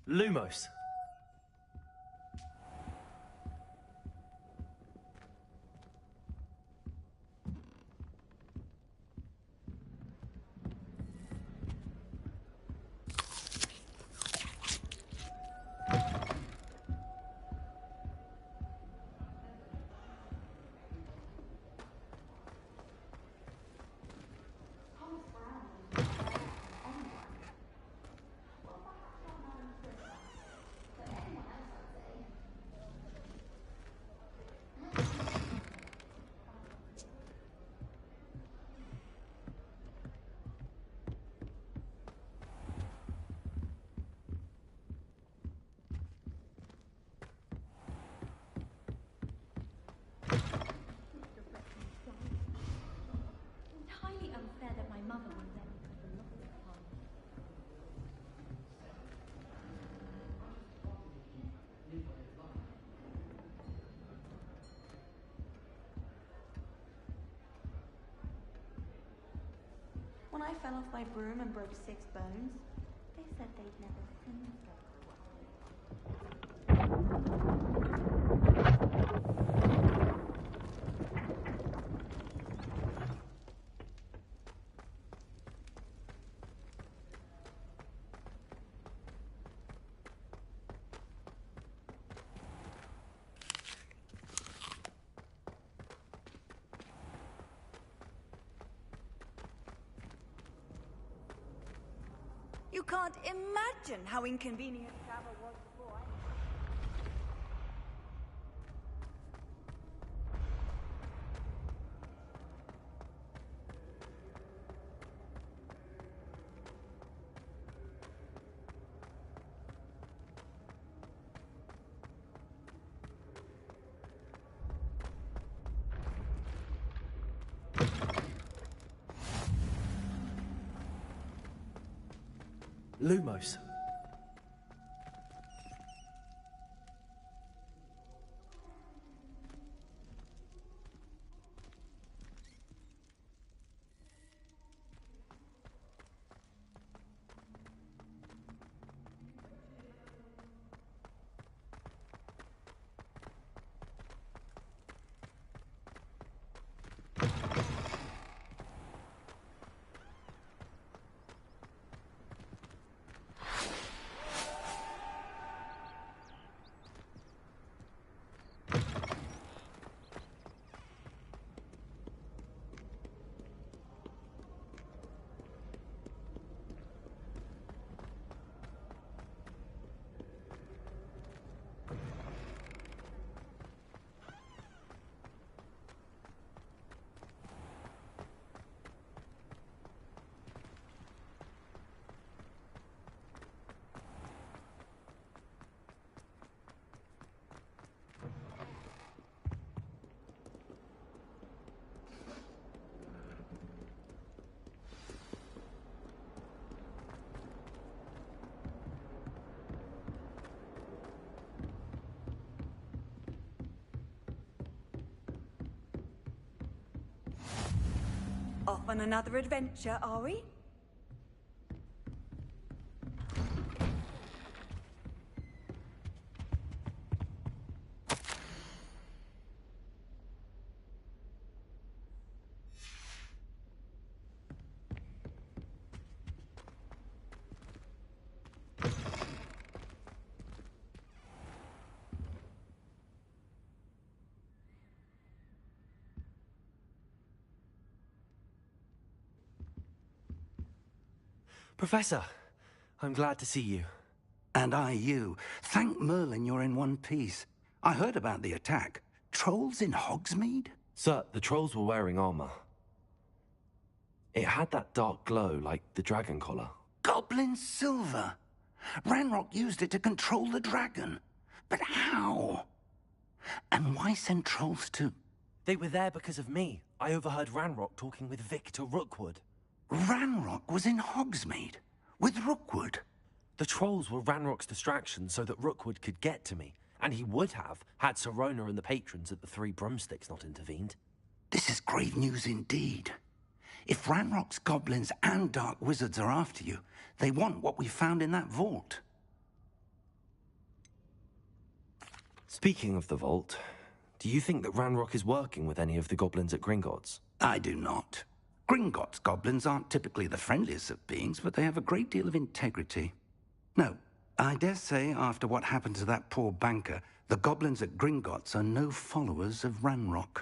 Lumos. Entirely unfair that my mother would let me put the lock in the party. When I fell off my broom and broke 6 bones, they said they'd never seen me go. You can't imagine how inconvenient travel was before I... Lumos. Off on another adventure, are we? Professor, I'm glad to see you. And I you. Thank Merlin you're in one piece. I heard about the attack. Trolls in Hogsmeade? Sir, the trolls were wearing armor. It had that dark glow like the dragon collar. Goblin silver! Ranrock used it to control the dragon. But how? And why send trolls too? They were there because of me. I overheard Ranrock talking with Victor Rookwood. Ranrock was in Hogsmeade? With Rookwood? The trolls were Ranrock's distraction so that Rookwood could get to me. And he would have, had Sirona and the patrons at the Three Broomsticks not intervened. This is grave news indeed. If Ranrock's goblins and dark wizards are after you, they want what we found in that vault. Speaking of the vault, do you think that Ranrock is working with any of the goblins at Gringotts? I do not. Gringotts goblins aren't typically the friendliest of beings, but they have a great deal of integrity. No, I dare say after what happened to that poor banker, the goblins at Gringotts are no followers of Ranrock.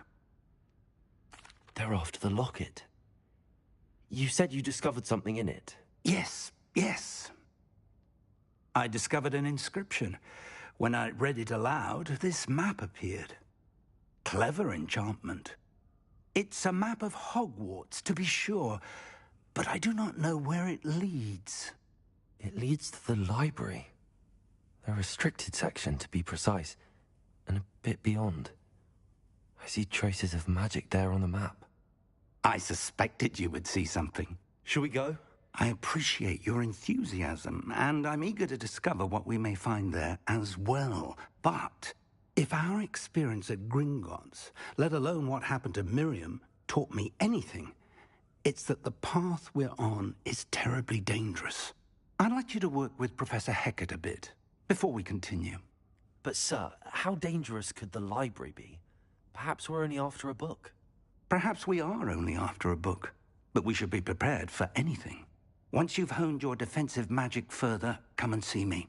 They're after the locket. You said you discovered something in it. Yes. I discovered an inscription. When I read it aloud, this map appeared. Clever enchantment. It's a map of Hogwarts, to be sure, but I do not know where it leads. It leads to the library. The restricted section, to be precise, and a bit beyond. I see traces of magic there on the map. I suspected you would see something. Shall we go? I appreciate your enthusiasm, and I'm eager to discover what we may find there as well. But if our experience at Gringotts, let alone what happened to Miriam, taught me anything, it's that the path we're on is terribly dangerous. I'd like you to work with Professor Hecat a bit, before we continue. But sir, how dangerous could the library be? Perhaps we're only after a book. Perhaps we are only after a book, but we should be prepared for anything. Once you've honed your defensive magic further, come and see me.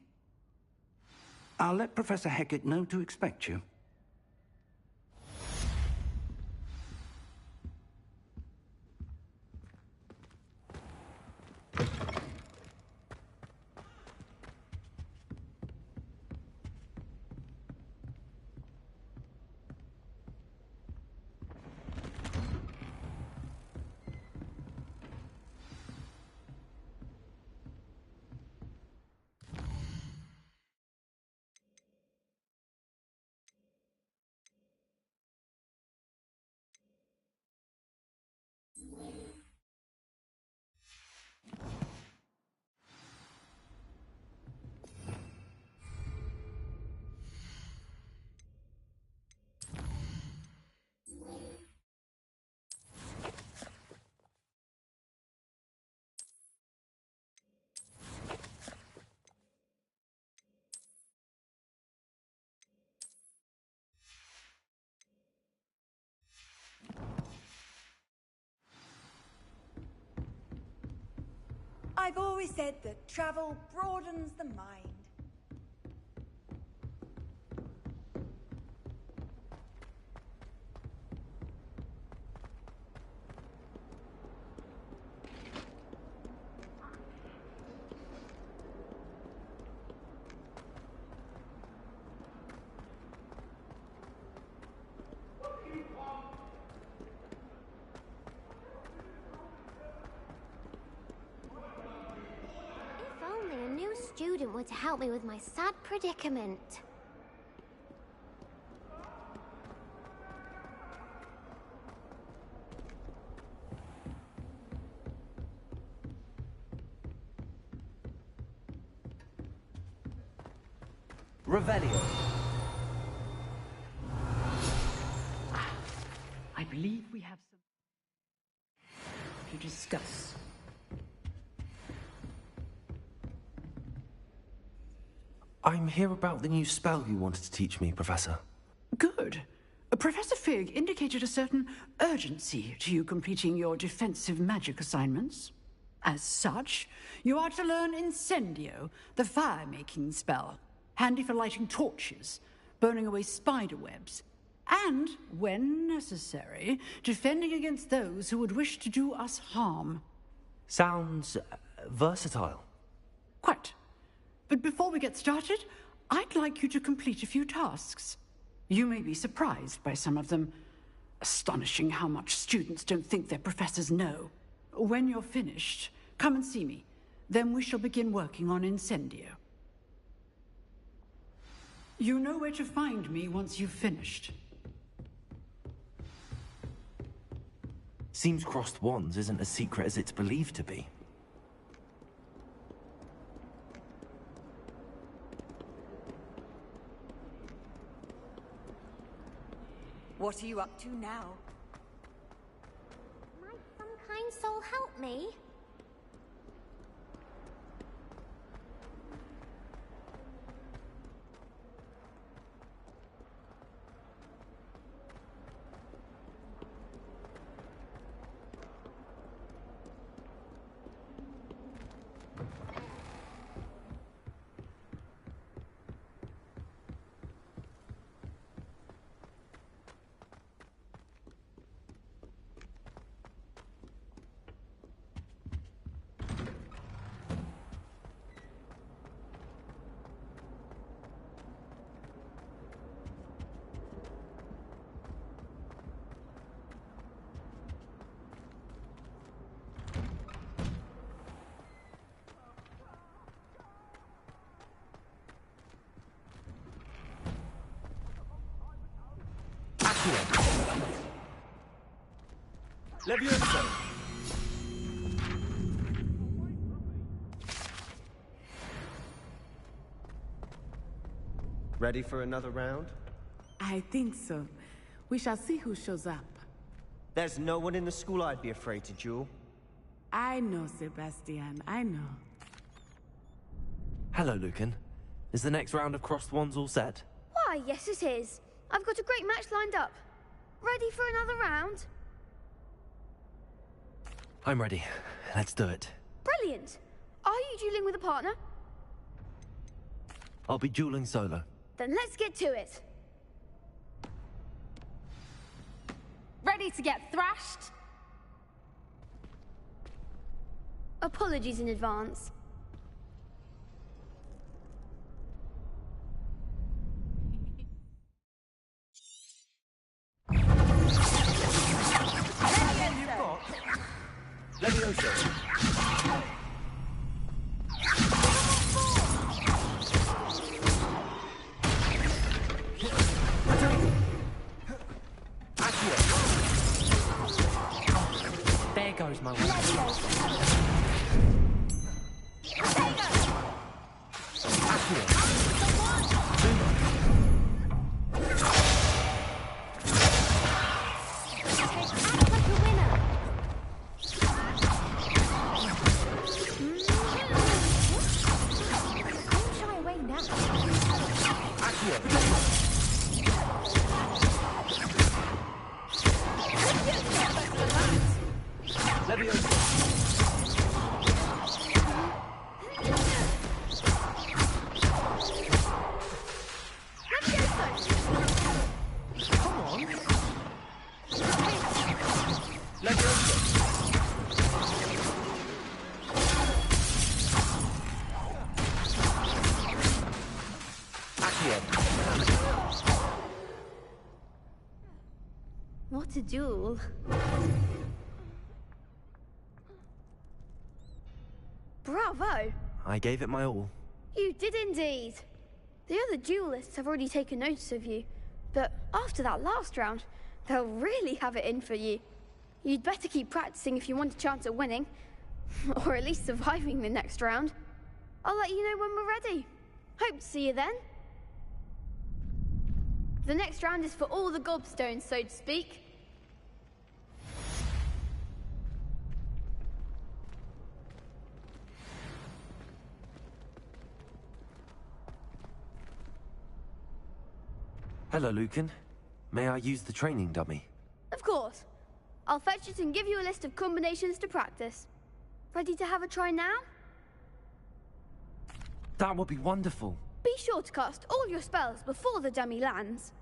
I'll let Professor Hecat know to expect you. I've always said that travel broadens the mind. Student were to help me with my sad predicament. Revelio. I believe we have some to discuss. I'm here about the new spell you wanted to teach me, Professor. Good. Professor Fig indicated a certain urgency to you completing your defensive magic assignments. As such, you are to learn Incendio, the fire-making spell, handy for lighting torches, burning away spider webs, and, when necessary, defending against those who would wish to do us harm. Sounds versatile. Quite. But before we get started, I'd like you to complete a few tasks. You may be surprised by some of them. Astonishing how much students don't think their professors know. When you're finished, come and see me. Then we shall begin working on Incendio. You know where to find me once you've finished. Seems crossed wands isn't as secret as it's believed to be. What are you up to now? Might some kind soul help me? Levioso! Ready for another round? I think so. We shall see who shows up. There's no one in the school I'd be afraid to duel. I know, Sebastian, I know. Hello, Lucan. Is the next round of Crossed Wands all set? Why, yes it is. I've got a great match lined up. Ready for another round? I'm ready. Let's do it. Brilliant. Are you dueling with a partner? I'll be dueling solo. Then let's get to it. Ready to get thrashed? Apologies in advance. Levioso! There goes my way. What a duel. Bravo! I gave it my all. You did indeed. The other duelists have already taken notice of you, but after that last round, they'll really have it in for you. You'd better keep practicing if you want a chance at winning, or at least surviving the next round. I'll let you know when we're ready. Hope to see you then. The next round is for all the gobstones, so to speak. Hello, Lucan. May I use the training dummy? Of course. I'll fetch it and give you a list of combinations to practice. Ready to have a try now? That would be wonderful. Be sure to cast all your spells before the dummy lands.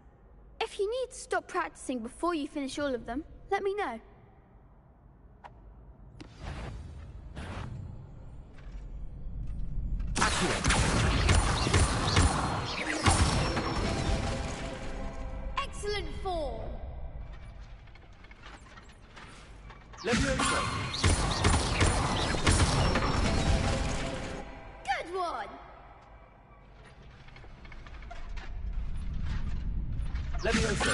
If you need to stop practicing before you finish all of them, let me know. Excellent form. Levioso! Good one! Levioso!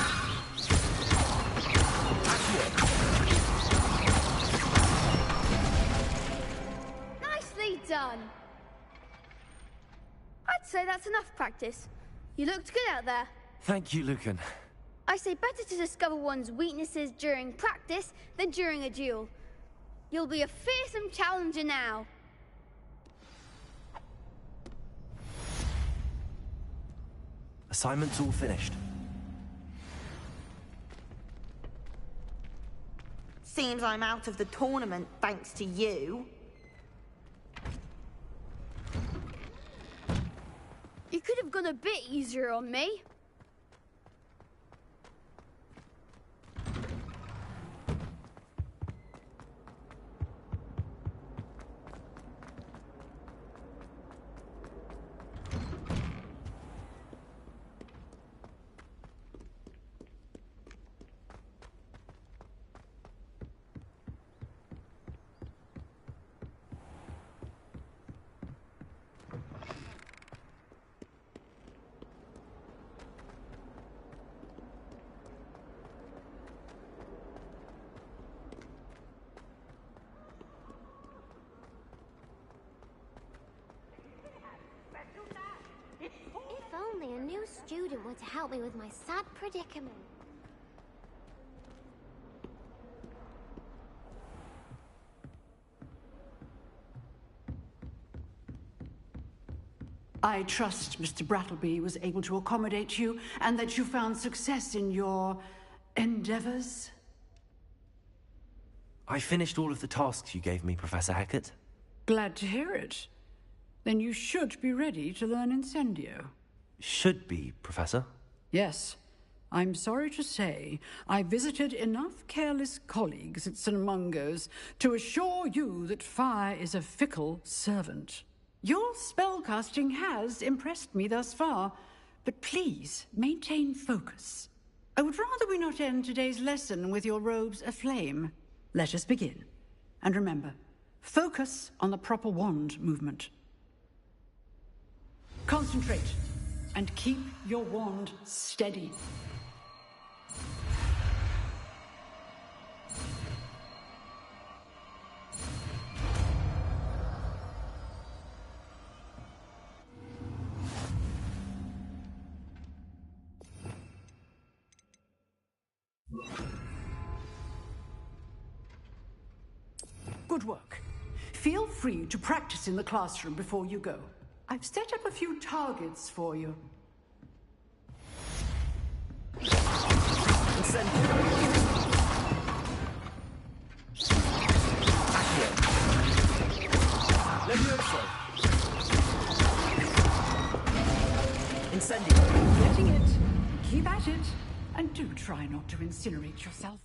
Nicely done! I'd say that's enough practice. You looked good out there. Thank you, Lucan. I say better to discover one's weaknesses during practice than during a duel. You'll be a fearsome challenger now. Assignment's all finished. Seems I'm out of the tournament thanks to you. You could have gone a bit easier on me. only a new student were to help me with my sad predicament. I trust Mr. Brattleby was able to accommodate you and that you found success in your endeavors. I finished all of the tasks you gave me, Professor Hecat. Glad to hear it. Then you should be ready to learn Incendio. Should be, Professor. Yes. I'm sorry to say, I visited enough careless colleagues at St. Mungo's to assure you that fire is a fickle servant. Your spellcasting has impressed me thus far, but please maintain focus. I would rather we not end today's lesson with your robes aflame. Let us begin. And remember, focus on the proper wand movement. Concentrate, and keep your wand steady. Good work. Feel free to practice in the classroom before you go. I've set up a few targets for you. Incendio. Getting it. Keep at it. And do try not to incinerate yourself.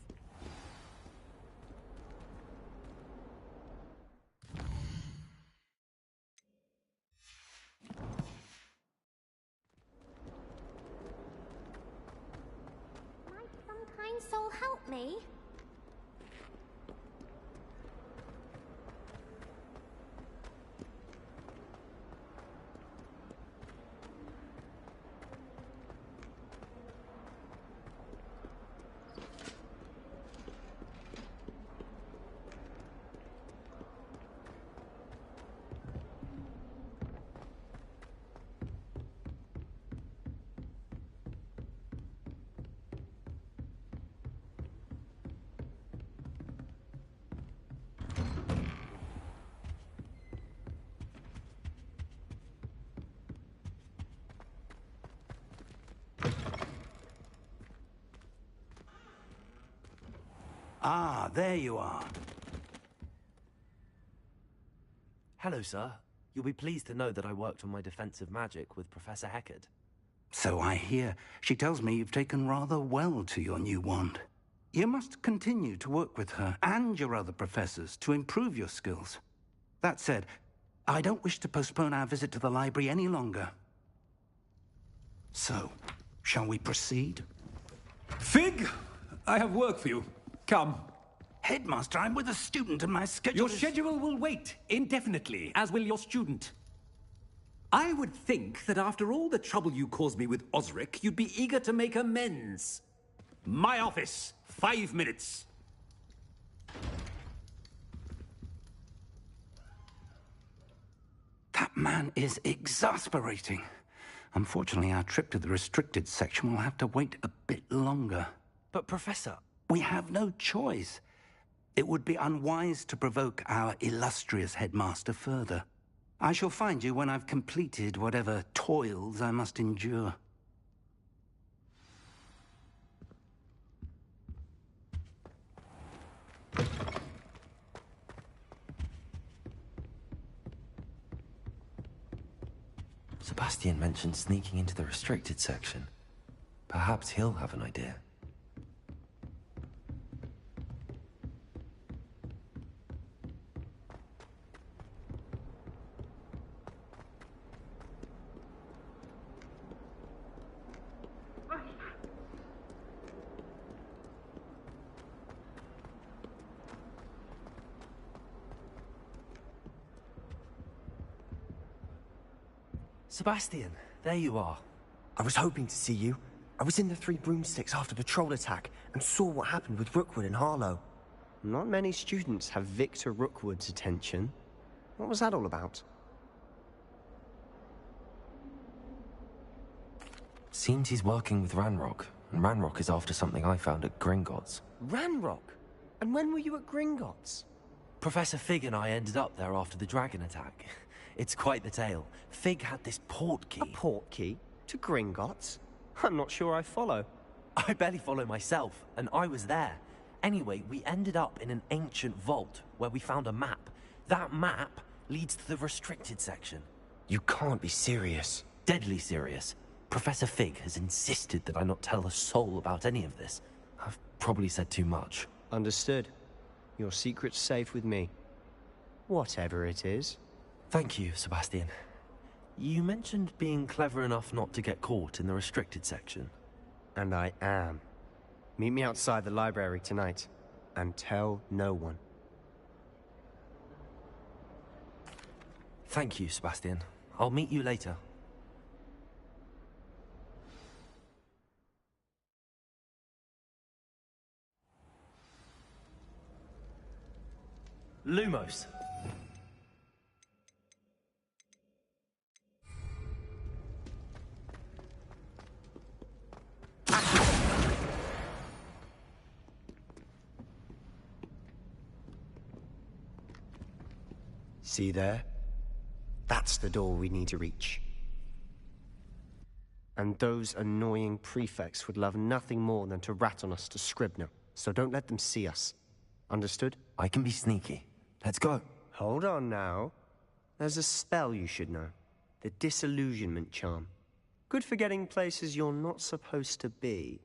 Might some kind soul help me? Ah, there you are. Hello, sir. You'll be pleased to know that I worked on my defensive magic with Professor Hecat. So I hear. She tells me you've taken rather well to your new wand. You must continue to work with her and your other professors to improve your skills. That said, I don't wish to postpone our visit to the library any longer. So, shall we proceed? Fig, I have work for you. Come. Headmaster, I'm with a student and my schedule Your schedule will wait indefinitely, as will your student. I would think that after all the trouble you caused me with Osric, you'd be eager to make amends. My office, 5 minutes. That man is exasperating. Unfortunately, our trip to the restricted section will have to wait a bit longer. But, Professor... We have no choice. It would be unwise to provoke our illustrious headmaster further. I shall find you when I've completed whatever toils I must endure. Sebastian mentioned sneaking into the restricted section. Perhaps he'll have an idea. Sebastian, there you are. I was hoping to see you. I was in the Three Broomsticks after the troll attack and saw what happened with Rookwood and Harlow. Not many students have Victor Rookwood's attention. What was that all about? Seems he's working with Ranrock, and Ranrock is after something I found at Gringotts. Ranrock? And when were you at Gringotts? Professor Fig and I ended up there after the dragon attack. It's quite the tale. Fig had this port key. A port key? To Gringotts? I'm not sure I follow. I barely follow myself, and I was there. Anyway, we ended up in an ancient vault where we found a map. That map leads to the restricted section. You can't be serious. Deadly serious. Professor Fig has insisted that I not tell a soul about any of this. I've probably said too much. Understood. Your secret's safe with me. Whatever it is. Thank you, Sebastian. You mentioned being clever enough not to get caught in the restricted section. And I am. Meet me outside the library tonight, and tell no one. Thank you, Sebastian. I'll meet you later. Lumos. See there? That's the door we need to reach. And those annoying prefects would love nothing more than to rat on us to Scribner, so don't let them see us. Understood? I can be sneaky. Let's go. Hold on now. There's a spell you should know. The Disillusionment Charm. Good for getting places you're not supposed to be.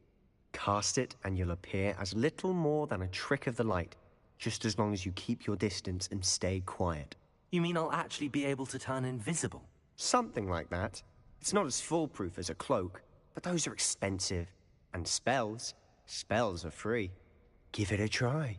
Cast it and you'll appear as little more than a trick of the light, just as long as you keep your distance and stay quiet. You mean I'll actually be able to turn invisible? Something like that. It's not as foolproof as a cloak, but those are expensive. And spells are free. Give it a try.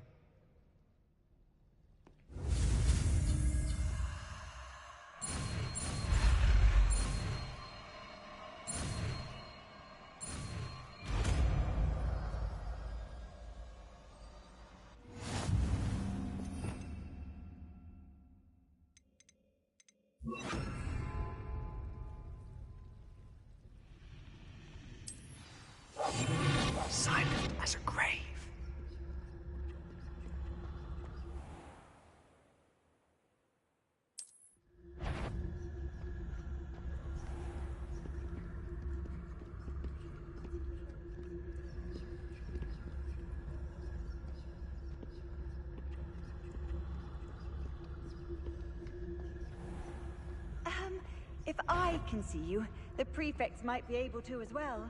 Silent as a grave. If I can see you, the prefects might be able to as well.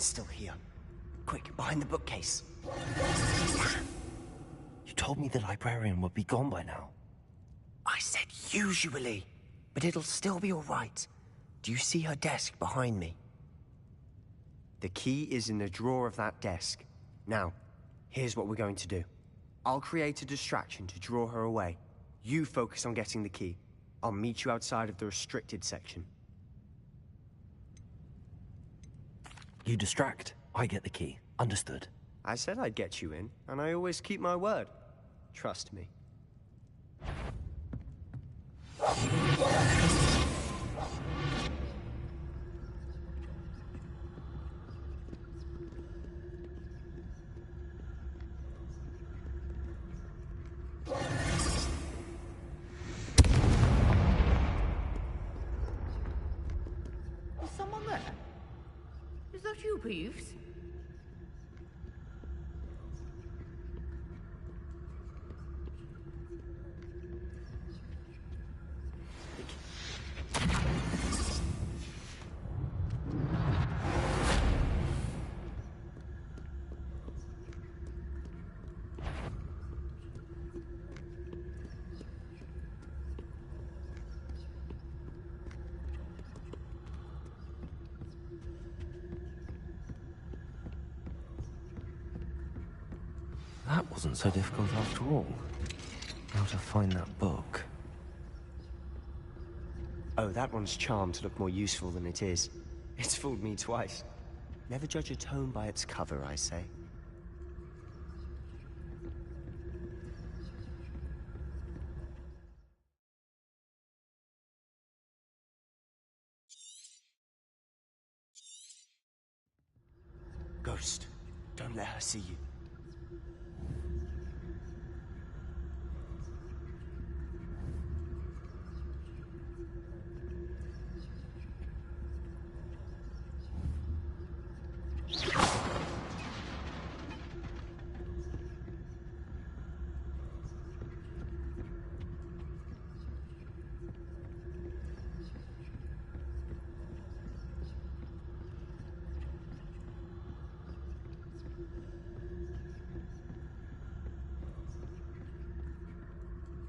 Still here. Quick, behind the bookcase. You told me the librarian would be gone by now. I said usually, but it'll still be all right. Do you see her desk behind me? The key is in the drawer of that desk. Now, here's what we're going to do. I'll create a distraction to draw her away. You focus on getting the key. I'll meet you outside of the restricted section. You distract, I get the key. Understood. I said I'd get you in, and I always keep my word. Trust me. Is someone there? Is that you, Peeves? That wasn't so difficult after all. How to find that book. Oh, that one's charmed to look more useful than it is. It's fooled me twice. Never judge a tome by its cover, I say. Ghost, don't let her see you.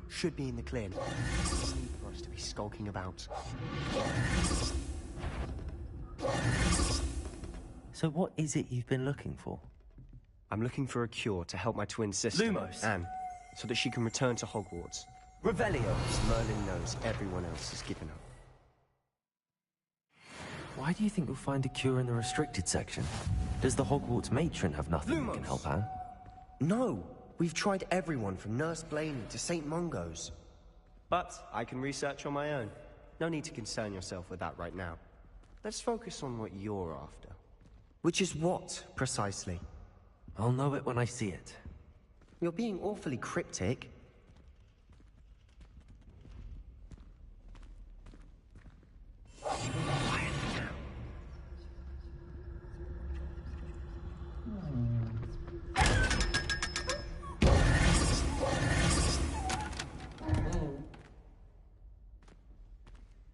Should be in the clear. There's no need for us to be skulking about. So what is it you've been looking for? I'm looking for a cure to help my twin sister, Lumos. Anne, so that she can return to Hogwarts. Revelio. As Merlin knows, everyone else has given up. Why do you think you'll find a cure in the restricted section? Does the Hogwarts matron have nothing that can help Anne? No! We've tried everyone from Nurse Blaney to St. Mungo's. But I can research on my own. No need to concern yourself with that right now. Let's focus on what you're after. Which is what, precisely? I'll know it when I see it. You're being awfully cryptic.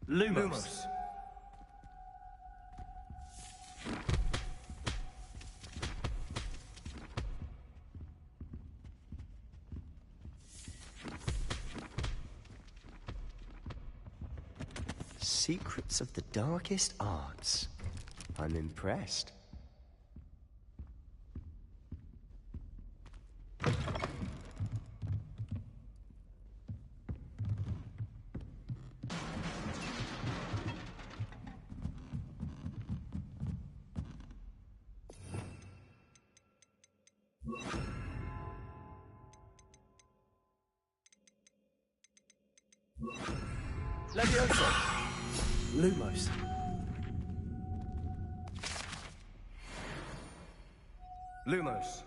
Lumos. Secrets of the darkest arts. I'm impressed. Leviosa. Lumos. Lumos.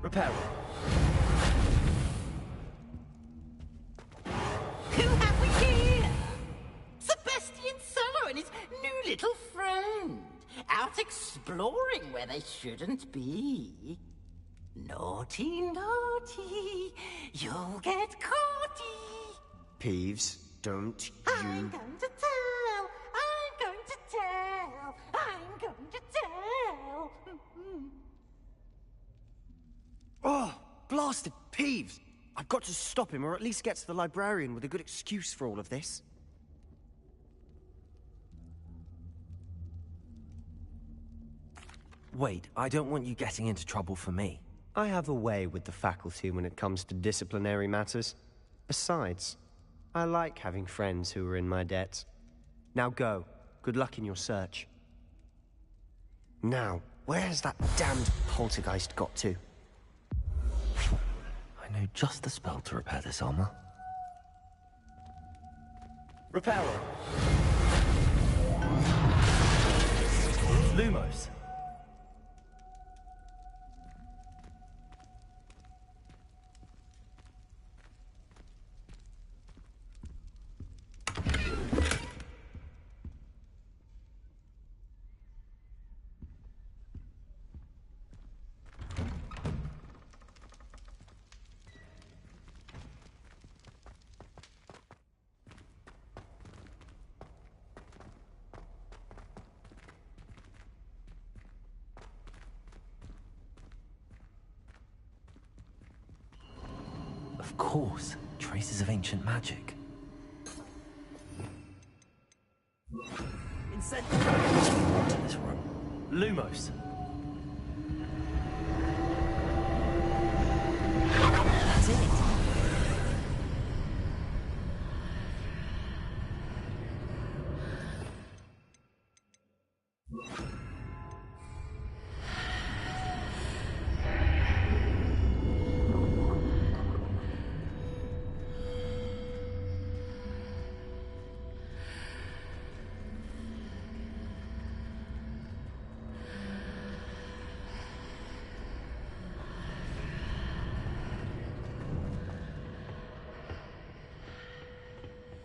Repair. Who have we here? Sebastian Solo and his new little friend. Out exploring where they shouldn't be. Naughty, naughty. You'll get caughty. Peeves, don't I'm you... going to tell. I'm going to tell. I'm going to tell. Oh, blasted Peeves! I've got to stop him, or at least get to the librarian with a good excuse for all of this. Wait, I don't want you getting into trouble for me. I have a way with the faculty when it comes to disciplinary matters. Besides, I like having friends who are in my debt. Now go. Good luck in your search. Now, where's that damned poltergeist got to? I know just the spell to repair this armor. Repairer. Lumos. Of course, traces of ancient magic. This room. Lumos. That's it.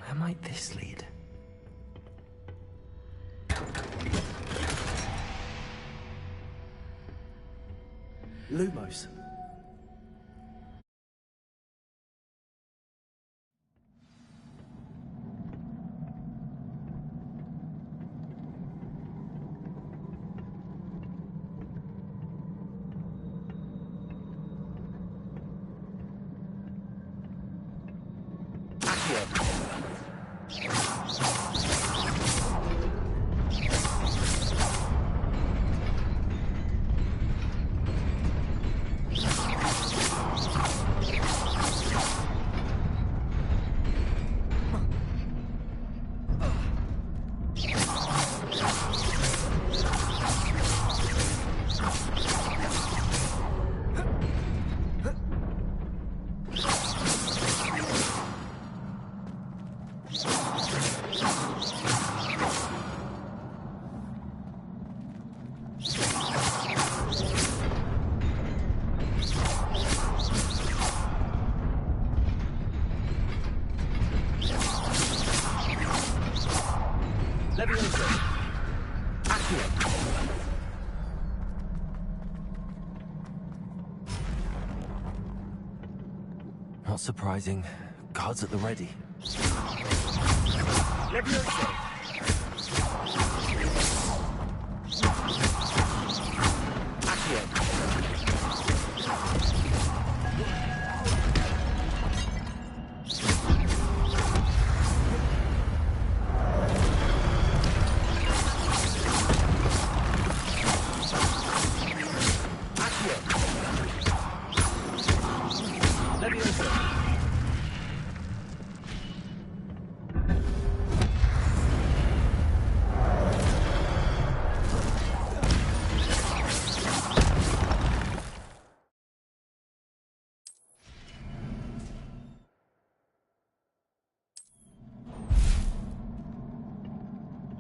Where might this lead? Lumos. Not surprising. Guards at the ready.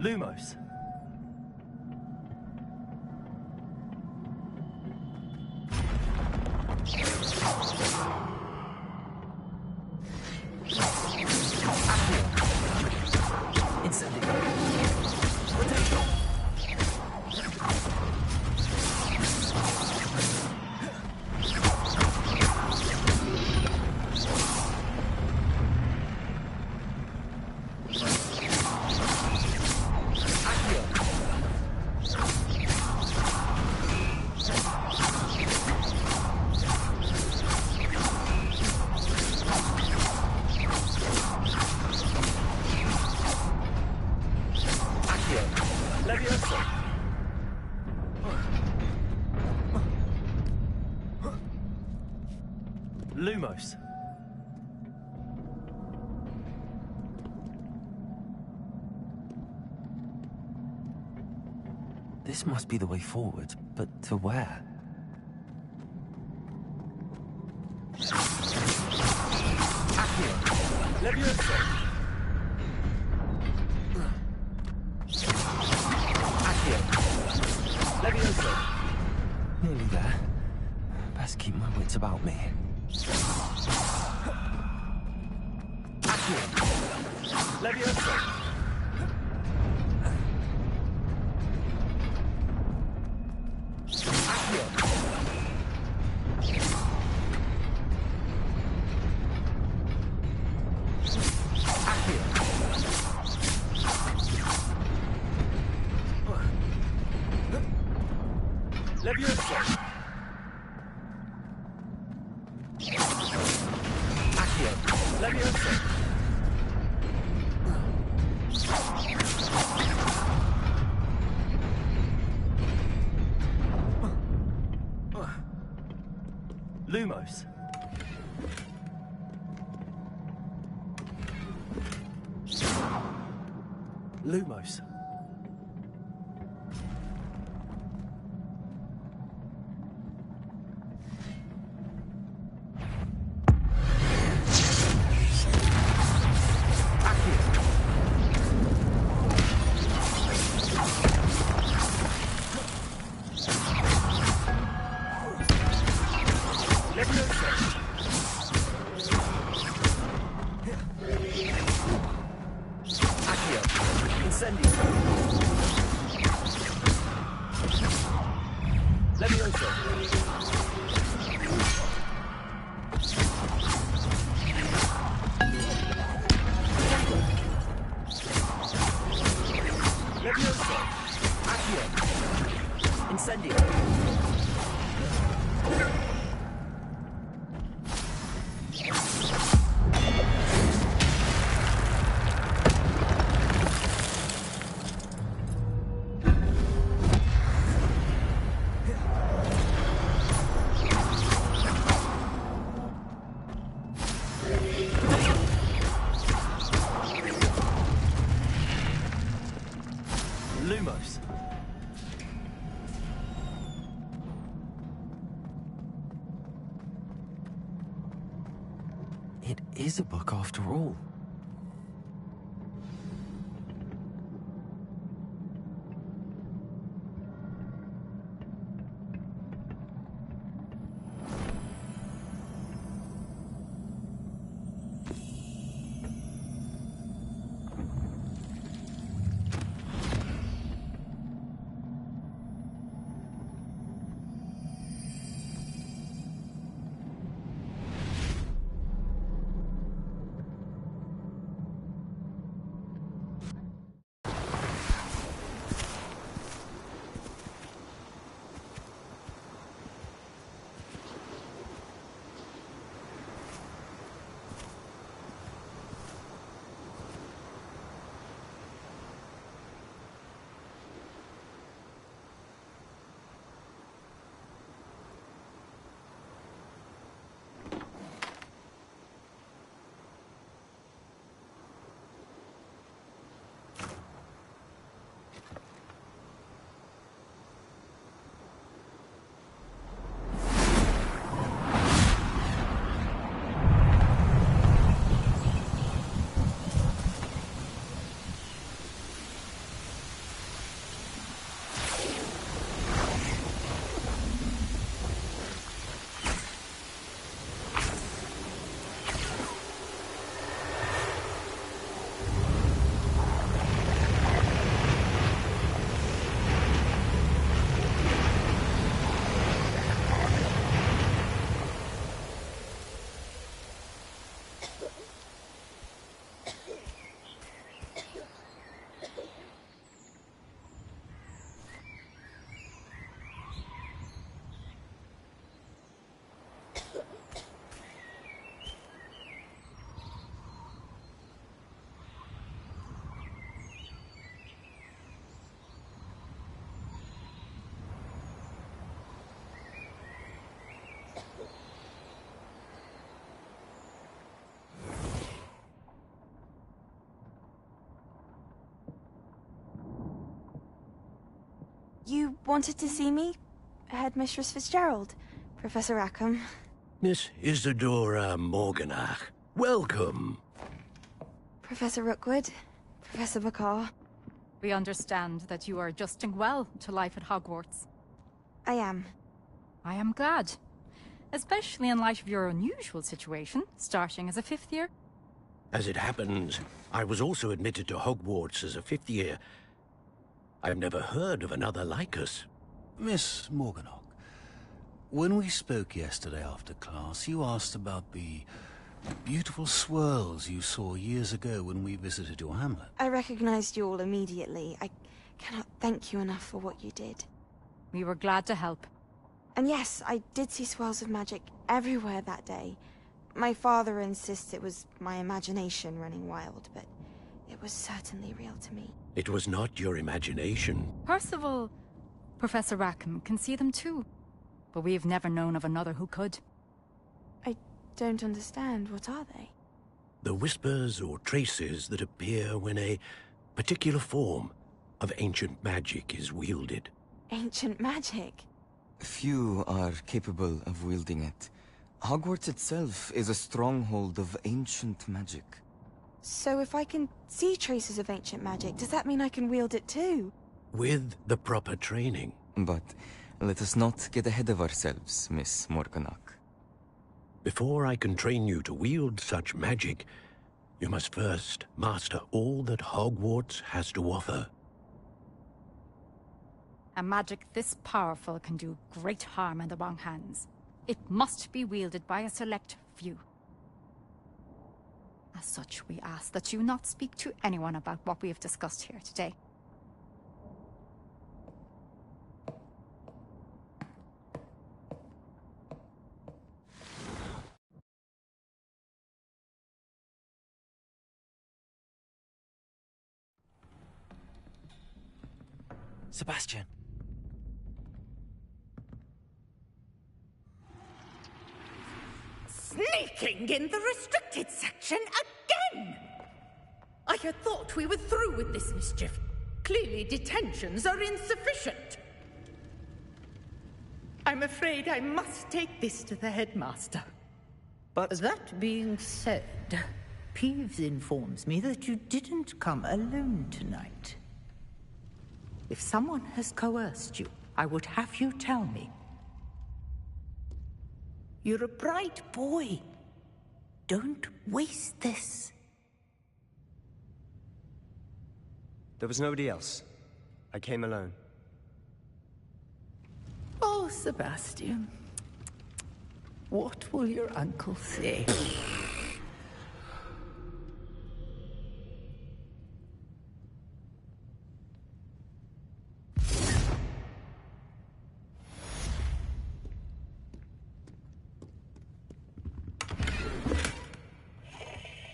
Lumos. Lumos. This must be the way forward, but to where? Nearly there. Best keep my wits about me. Lumos. Lumos. Lumos. It is a book after all. You wanted to see me? Headmistress Fitzgerald, Professor Rackham. Miss Isadora Morganach, welcome. Professor Rookwood, Professor Bakar. We understand that you are adjusting well to life at Hogwarts. I am. I am glad. Especially in light of your unusual situation, starting as a 5th year. As it happens, I was also admitted to Hogwarts as a 5th year. I've never heard of another like us. Miss Morganach, when we spoke yesterday after class, you asked about the beautiful swirls you saw years ago when we visited your hamlet. I recognized you all immediately. I cannot thank you enough for what you did. We were glad to help. And yes, I did see swirls of magic everywhere that day. My father insists it was my imagination running wild, but it was certainly real to me. It was not your imagination. Percival, Professor Rackham can see them too. But we have never known of another who could. don't understand. What are they? The whispers or traces that appear when a particular form of ancient magic is wielded. Ancient magic? Few are capable of wielding it. Hogwarts itself is a stronghold of ancient magic. So if I can see traces of ancient magic, does that mean I can wield it too? With the proper training. But let us not get ahead of ourselves, Miss Morganach. Before I can train you to wield such magic, you must first master all that Hogwarts has to offer. A magic this powerful can do great harm in the wrong hands. It must be wielded by a select few. As such, we ask that you not speak to anyone about what we have discussed here today. Sebastian. Sneaking in the restricted section again! I had thought we were through with this mischief. Clearly detentions are insufficient. I'm afraid I must take this to the headmaster. But that being said, Peeves informs me that you didn't come alone tonight. If someone has coerced you, I would have you tell me. You're a bright boy. Don't waste this. There was nobody else. I came alone. Oh, Sebastian. What will your uncle say?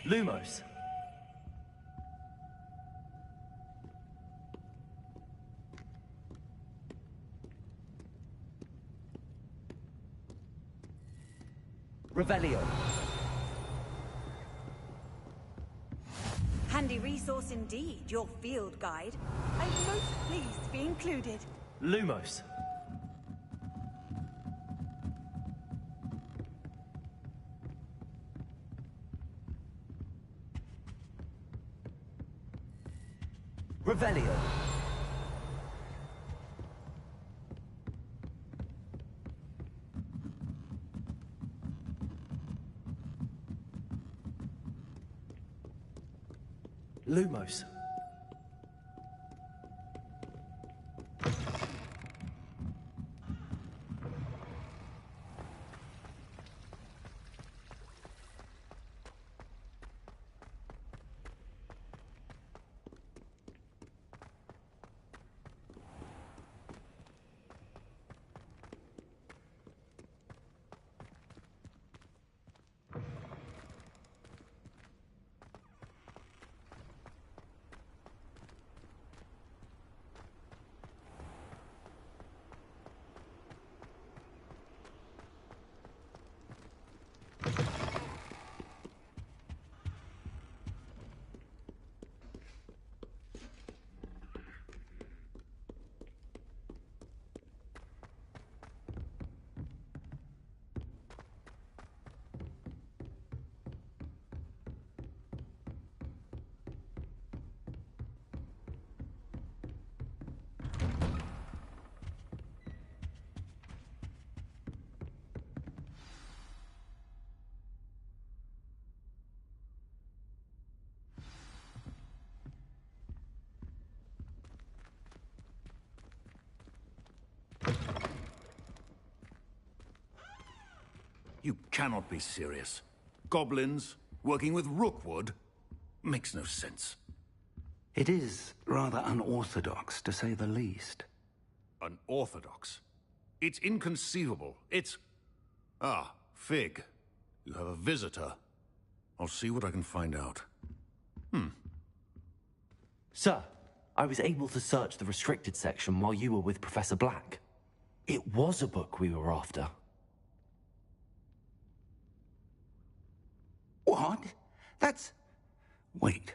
Lumos. Revelio. Handy resource indeed, your field guide. I'm most pleased to be included. Lumos. Revelio. Lumos. You cannot be serious. Goblins working with Rookwood? Makes no sense. It is rather unorthodox, to say the least. Unorthodox? It's inconceivable. It's... Ah, Fig. You have a visitor. I'll see what I can find out. Sir, I was able to search the restricted section while you were with Professor Black. It was a book we were after. What? That's... Wait.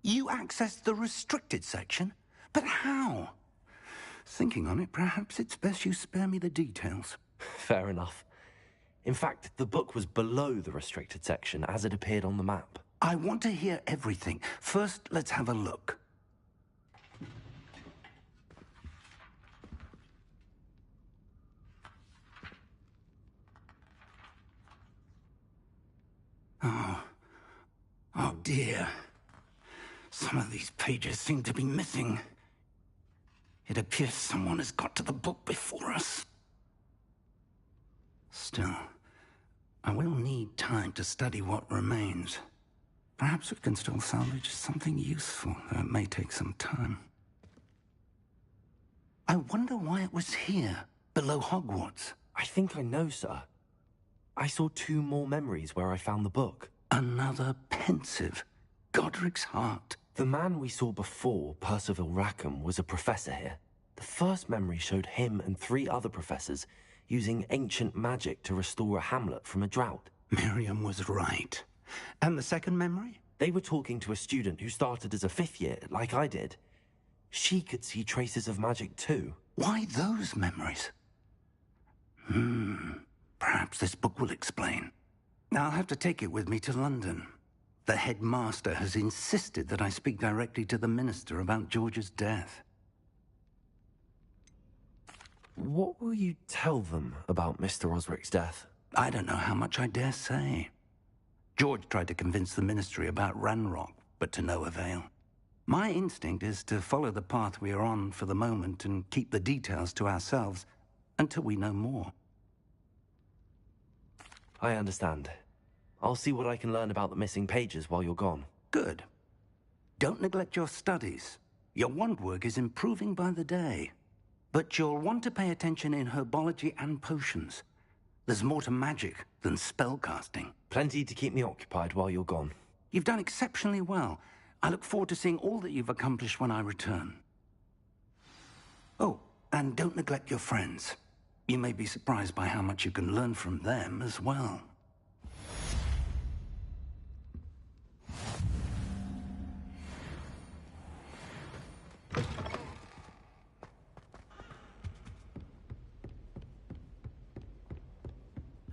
You accessed the restricted section? But how? Thinking on it, perhaps it's best you spare me the details. Fair enough. In fact, the book was below the restricted section as it appeared on the map. I want to hear everything. First, let's have a look. Oh dear. Some of these pages seem to be missing. It appears someone has got to the book before us. Still, I will need time to study what remains. Perhaps we can still salvage something useful, though it may take some time. I wonder why it was here, below Hogwarts. I think I know, sir. I saw 2 more memories where I found the book. Another pensive. Godric's heart. The man we saw before, Percival Rackham, was a professor here. The first memory showed him and 3 other professors using ancient magic to restore a hamlet from a drought. Miriam was right. And the second memory? They were talking to a student who started as a 5th year, like I did. She could see traces of magic too. Why those memories? Perhaps this book will explain. I'll have to take it with me to London. The headmaster has insisted that I speak directly to the minister about George's death. What will you tell them about Mr. Osric's death? I don't know how much I dare say. George tried to convince the ministry about Ranrock, but to no avail. My instinct is to follow the path we are on for the moment and keep the details to ourselves until we know more. I understand. I'll see what I can learn about the missing pages while you're gone. Good. Don't neglect your studies. Your wand work is improving by the day. But you'll want to pay attention in herbology and potions. There's more to magic than spellcasting. Plenty to keep me occupied while you're gone. You've done exceptionally well. I look forward to seeing all that you've accomplished when I return. Oh, and don't neglect your friends. You may be surprised by how much you can learn from them as well.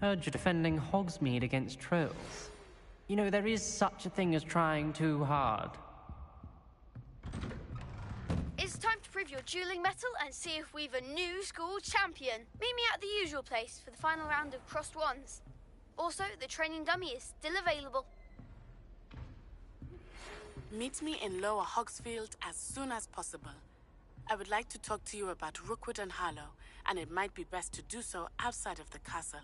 Heard you're defending Hogsmeade against trolls. You know, there is such a thing as trying too hard. It's time to prove your dueling mettle and see if we've a new school champion. Meet me at the usual place for the final round of crossed wands. Also, the training dummy is still available. Meet me in Lower Hogsfield as soon as possible. I would like to talk to you about Rookwood and Harlow, and it might be best to do so outside of the castle.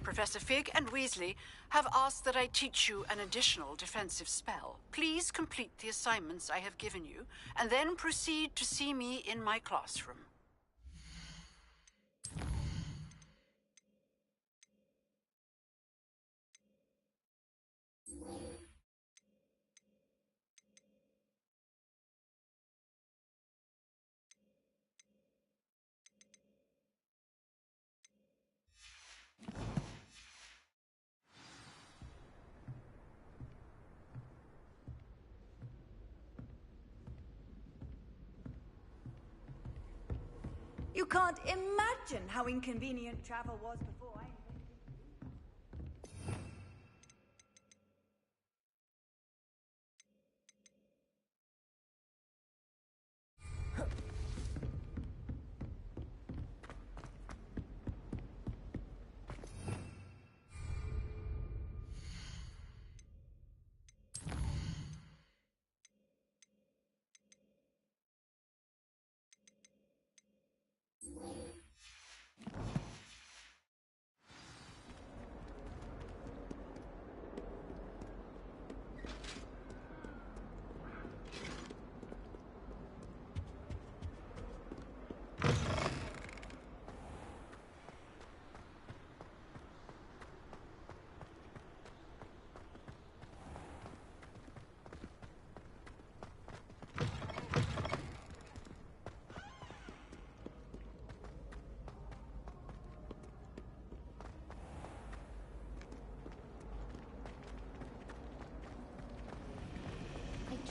Professor Fig and Weasley have asked that I teach you an additional defensive spell. Please complete the assignments I have given you, and then proceed to see me in my classroom. You can't imagine how inconvenient travel was before I...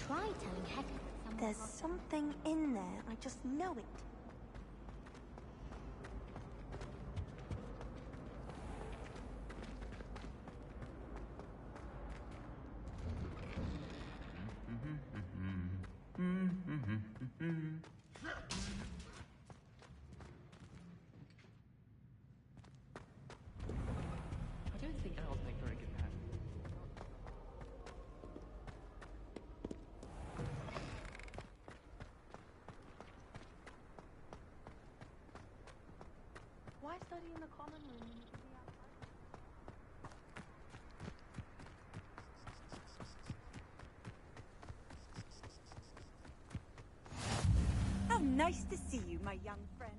try telling Hector someone... There's something in there. I just know it. I don't think owls make very good pets. Why study in the common room? How nice to see you, my young friend.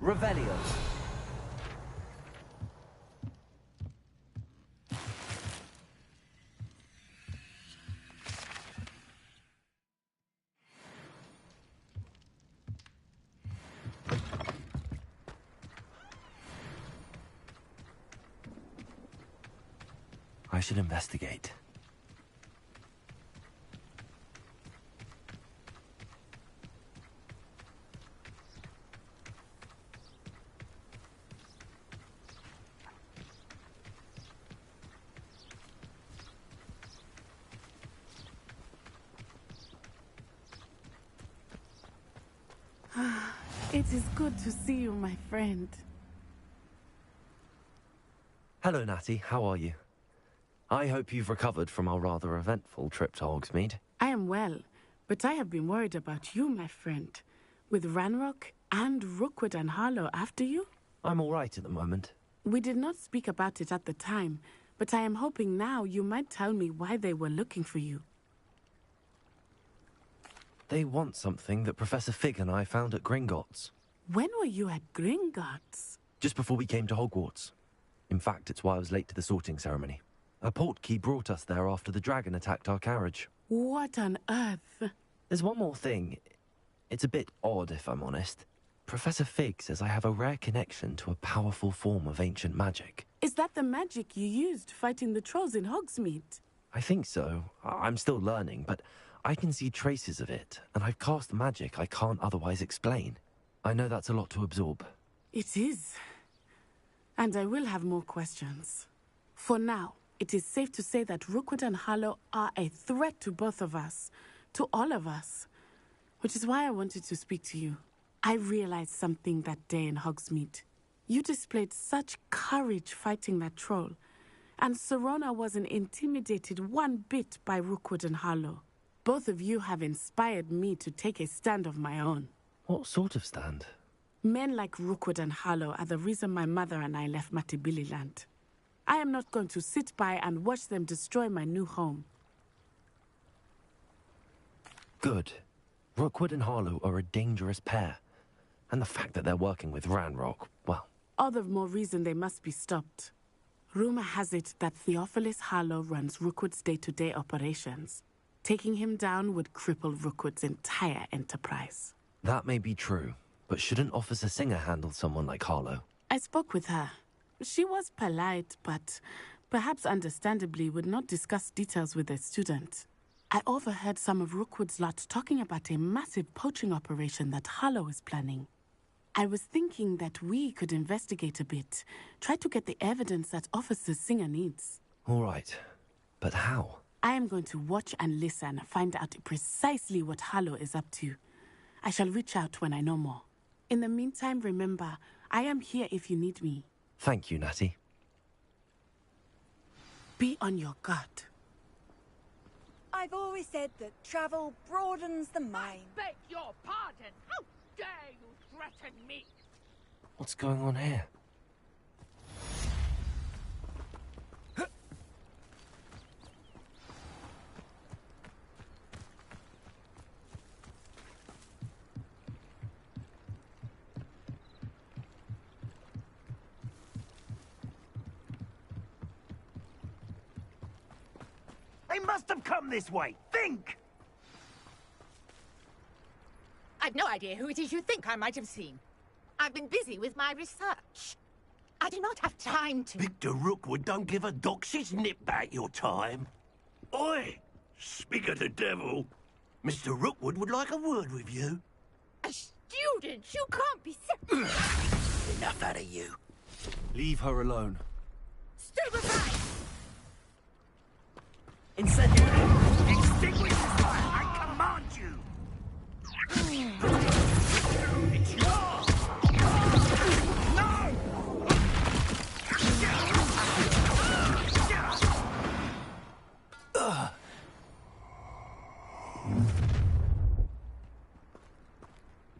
Revelio. I should investigate. It is good to see you, my friend. Hello, Natty. How are you? I hope you've recovered from our rather eventful trip to Hogsmeade. I am well, but I have been worried about you, my friend. With Ranrock and Rookwood and Harlow after you? I'm all right at the moment. We did not speak about it at the time, but I am hoping now you might tell me why they were looking for you. They want something that Professor Fig and I found at Gringotts. When were you at Gringotts? Just before we came to Hogwarts. In fact, it's why I was late to the sorting ceremony. A portkey brought us there after the dragon attacked our carriage. What on earth? There's one more thing. It's a bit odd, if I'm honest. Professor Fig says I have a rare connection to a powerful form of ancient magic. Is that the magic you used fighting the trolls in Hogsmeade? I think so. I'm still learning, but I can see traces of it, and I've cast magic I can't otherwise explain. I know that's a lot to absorb. It is. And I will have more questions. For now, it is safe to say that Rookwood and Harlow are a threat to both of us. to all of us. Which is why I wanted to speak to you. I realized something that day in Hogsmeade. You displayed such courage fighting that troll. And Serona wasn't intimidated one bit by Rookwood and Harlow. Both of you have inspired me to take a stand of my own. What sort of stand? Men like Rookwood and Harlow are the reason my mother and I left Matibili land. I am not going to sit by and watch them destroy my new home. Good. Rookwood and Harlow are a dangerous pair. And the fact that they're working with Ranrock, well... All the more reason they must be stopped. Rumor has it that Theophilus Harlow runs Rookwood's day-to-day operations. Taking him down would cripple Rookwood's entire enterprise. That may be true, but shouldn't Officer Singer handle someone like Harlow? I spoke with her. She was polite, but perhaps understandably would not discuss details with a student. I overheard some of Rookwood's lot talking about a massive poaching operation that Harlow is planning. I was thinking that we could investigate a bit, try to get the evidence that Officer Singer needs. All right, but how? I am going to watch and listen, find out precisely what Harlow is up to. I shall reach out when I know more. In the meantime, remember, I am here if you need me. Thank you, Natty. Be on your guard. I've always said that travel broadens the mind. Beg your pardon! How dare you threaten me? What's going on here? They must have come this way. Think! I've no idea who it is you think I might have seen. I've been busy with my research. I do not have time to... Victor Rookwood don't give a doxy's nip back your time. Oi! Speak of the devil. Mr. Rookwood would like a word with you. A student? You can't be... Enough out of you. Leave her alone. Stay aside! Incendiary! Extinguish the fire! I command you! It's yours! No!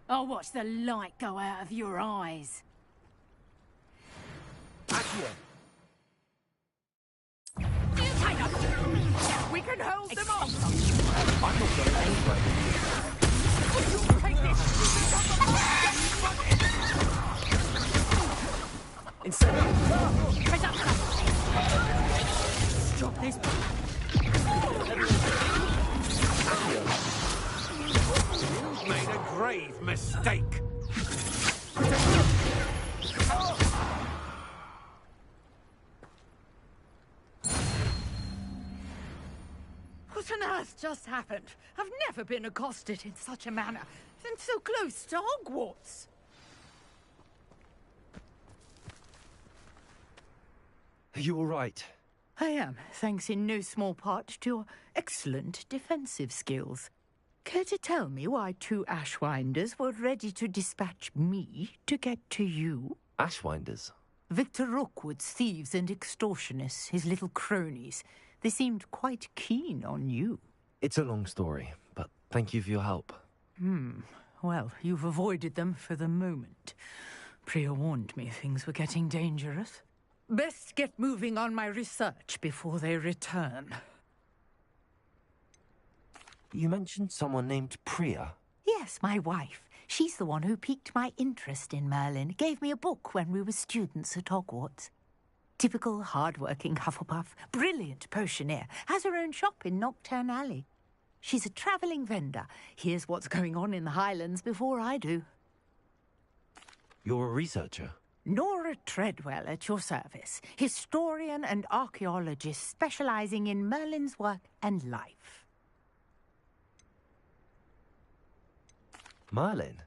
I'll watch the light go out of your eyes. We can hold them off! I'm not going anywhere. Take this! Incendiary! Press up! Stop this! You've made a grave mistake! What on earth just happened? I've never been accosted in such a manner, and so close to Hogwarts. Are you all right? I am, thanks in no small part to your excellent defensive skills. Care to tell me why two Ashwinders were ready to dispatch me to get to you? Ashwinders? Victor Rookwood's thieves and extortionists, his little cronies. They seemed quite keen on you. It's a long story, but thank you for your help. Well, you've avoided them for the moment. Priya warned me things were getting dangerous. Best get moving on my research before they return. You mentioned someone named Priya. Yes, my wife. She's the one who piqued my interest in Merlin. Gave me a book when we were students at Hogwarts. Typical hard-working Hufflepuff, brilliant potioneer, has her own shop in Nocturne Alley. She's a travelling vendor. Hears what's going on in the Highlands before I do. You're a researcher? Nora Treadwell at your service, historian and archaeologist specialising in Merlin's work and life. Merlin?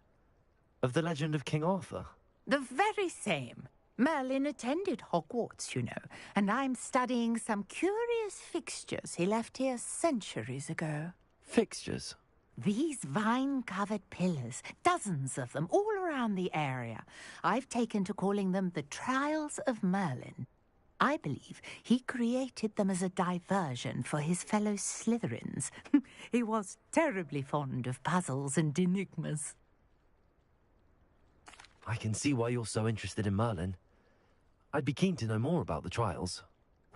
Of the legend of King Arthur? The very same. Merlin attended Hogwarts, you know, and I'm studying some curious fixtures he left here centuries ago. Fixtures? These vine-covered pillars, dozens of them, all around the area. I've taken to calling them the Trials of Merlin. I believe he created them as a diversion for his fellow Slytherins. He was terribly fond of puzzles and enigmas. I can see why you're so interested in Merlin. I'd be keen to know more about the trials.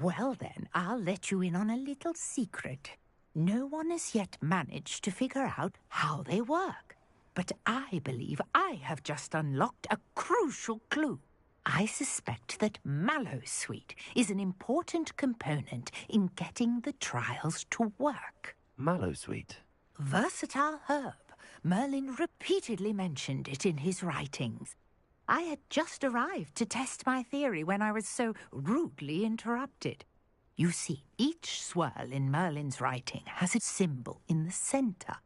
Well then, I'll let you in on a little secret. No one has yet managed to figure out how they work. But I believe I have just unlocked a crucial clue. I suspect that Mallowsweet is an important component in getting the trials to work. Mallowsweet? Versatile herb. Merlin repeatedly mentioned it in his writings. I had just arrived to test my theory when I was so rudely interrupted. You see, each swirl in Merlin's writing has a symbol in the center.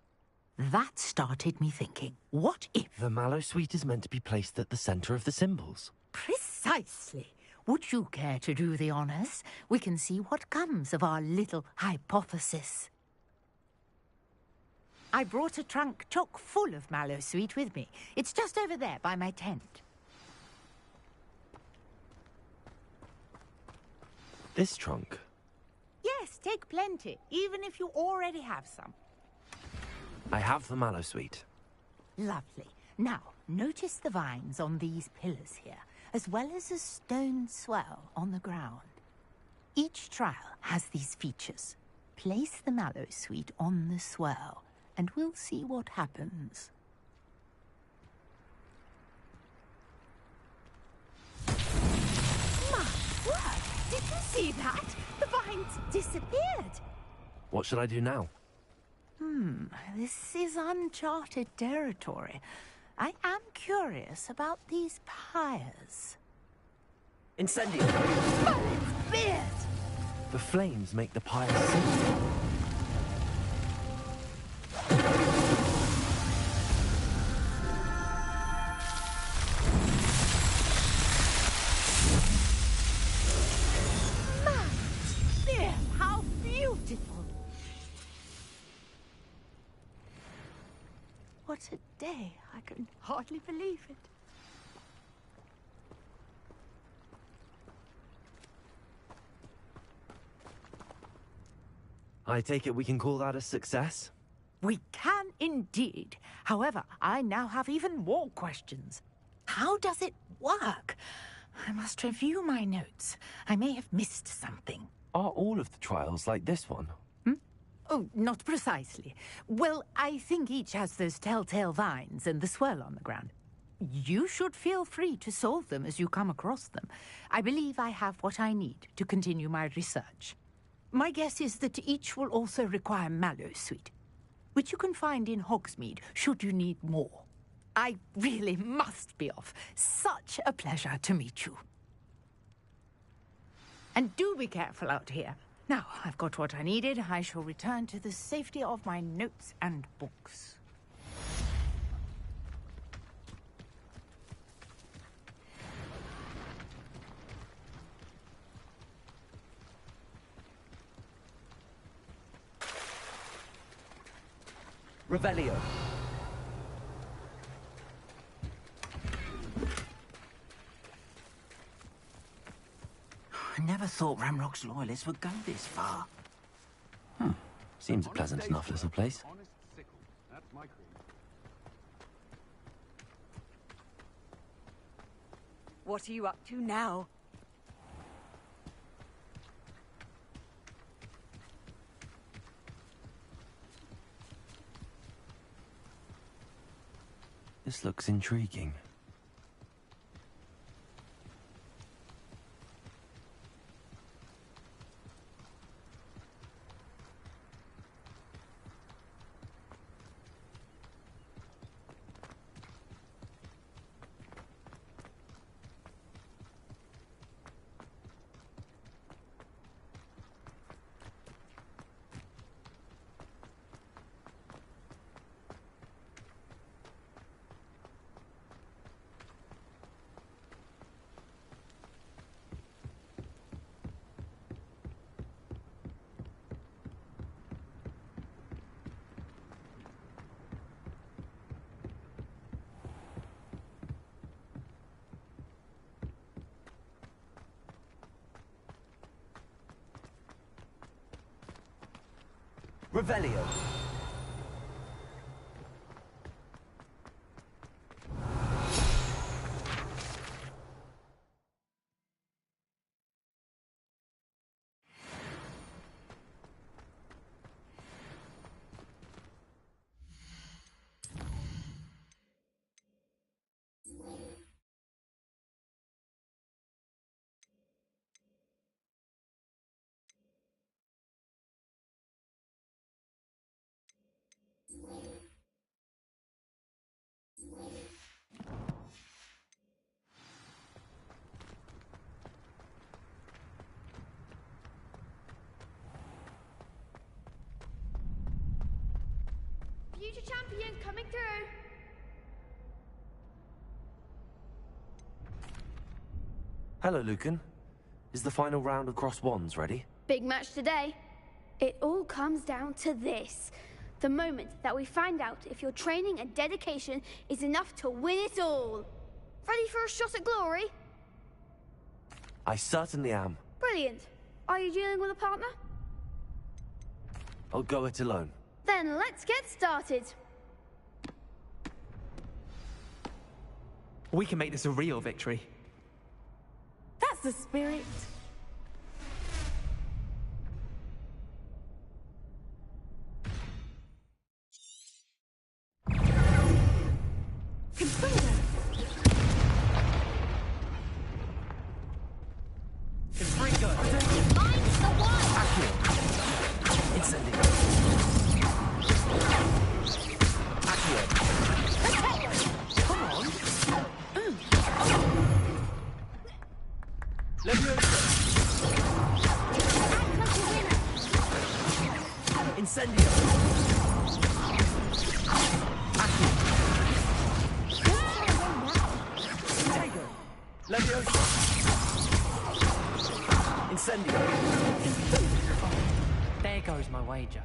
That started me thinking, what if... The Mallowsweet is meant to be placed at the center of the symbols. Precisely. Would you care to do the honors? We can see what comes of our little hypothesis. I brought a trunk chock full of Mallowsweet with me. It's just over there by my tent. This trunk? Yes, take plenty, even if you already have some. I have the Mallowsweet. Lovely. Now, notice the vines on these pillars here, as well as a stone swell on the ground. Each trial has these features. Place the Mallowsweet on the swirl, and we'll see what happens. My word! Did you see that? The vines disappeared. What should I do now? This is uncharted territory. I am curious about these pyres. Incendio! Merlin's beard! The flames make the pyre sing. How beautiful! What a day. I can hardly believe it. I take it we can call that a success? We can indeed. However, I now have even more questions. How does it work? I must review my notes. I may have missed something. Are all of the trials like this one? Oh, not precisely. Well, I think each has those telltale vines and the swirl on the ground. You should feel free to solve them as you come across them. I believe I have what I need to continue my research. My guess is that each will also require Mallowsweet, which you can find in Hogsmeade should you need more. I really must be off. Such a pleasure to meet you. And do be careful out here. Now, I've got what I needed. I shall return to the safety of my notes and books. Revelio. I never thought Ramrock's loyalists would go this far. Seems a pleasant enough little place. What are you up to now? This looks intriguing. Revelio. Future champion coming through. Hello, Lucan. Is the final round of Cross Wands ready? Big match today. It all comes down to this. The moment that we find out if your training and dedication is enough to win it all. Ready for a shot at glory? I certainly am. Brilliant. Are you dealing with a partner? I'll go it alone. Then let's get started. We can make this a real victory. That's the spirit. There goes my wager.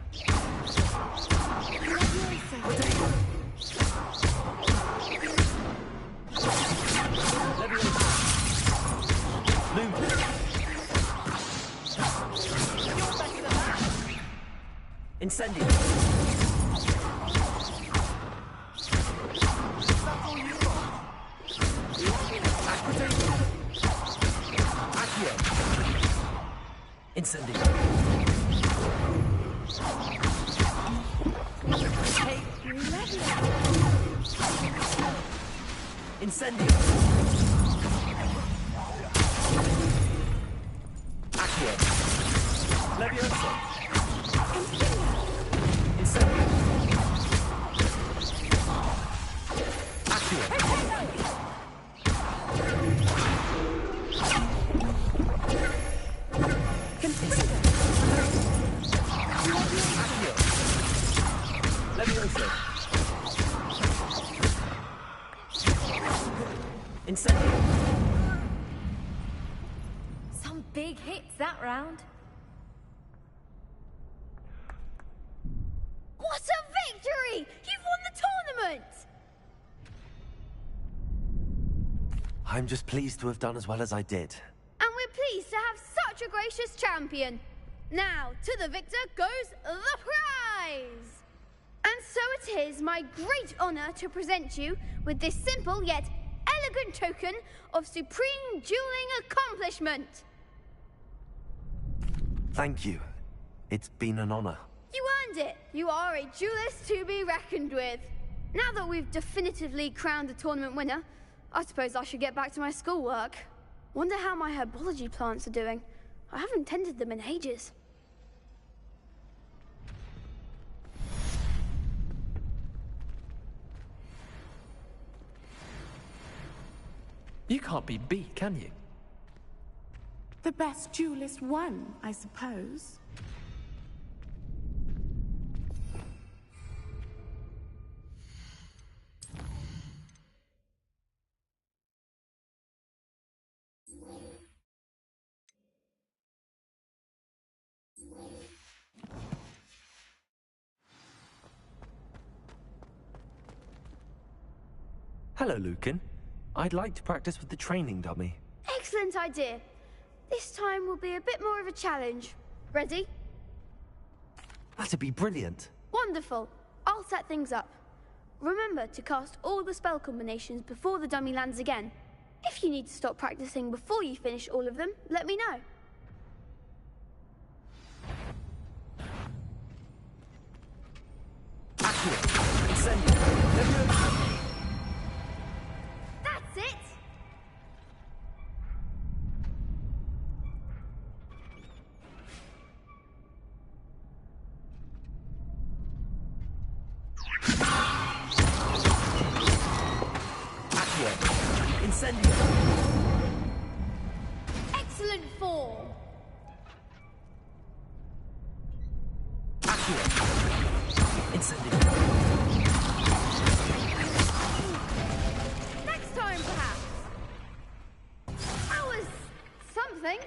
Incendio. Incendio. Incendio. Accio. Leviosa. Incendio. Accio. Leviosa. Incendio. Some big hits that round. What a victory! You've won the tournament! I'm just pleased to have done as well as I did. And we're pleased to have such a gracious champion. Now, to the victor goes the prize! And so it is my great honor to present you with this simple yet elegant token of supreme dueling accomplishment. Thank you. It's been an honor. You earned it. You are a duelist to be reckoned with. Now that we've definitively crowned the tournament winner, I suppose I should get back to my schoolwork. Wonder how my herbology plants are doing. I haven't tended them in ages. You can't be beat, can you? The best duelist won, I suppose. Hello, Lucan. I'd like to practice with the training dummy. Excellent idea. This time will be a bit more of a challenge. Ready? That'd be brilliant. Wonderful. I'll set things up. Remember to cast all the spell combinations before the dummy lands again. If you need to stop practicing before you finish all of them, let me know. That's it! Incendio! Excellent form! Incendio! Next time, perhaps. That was something.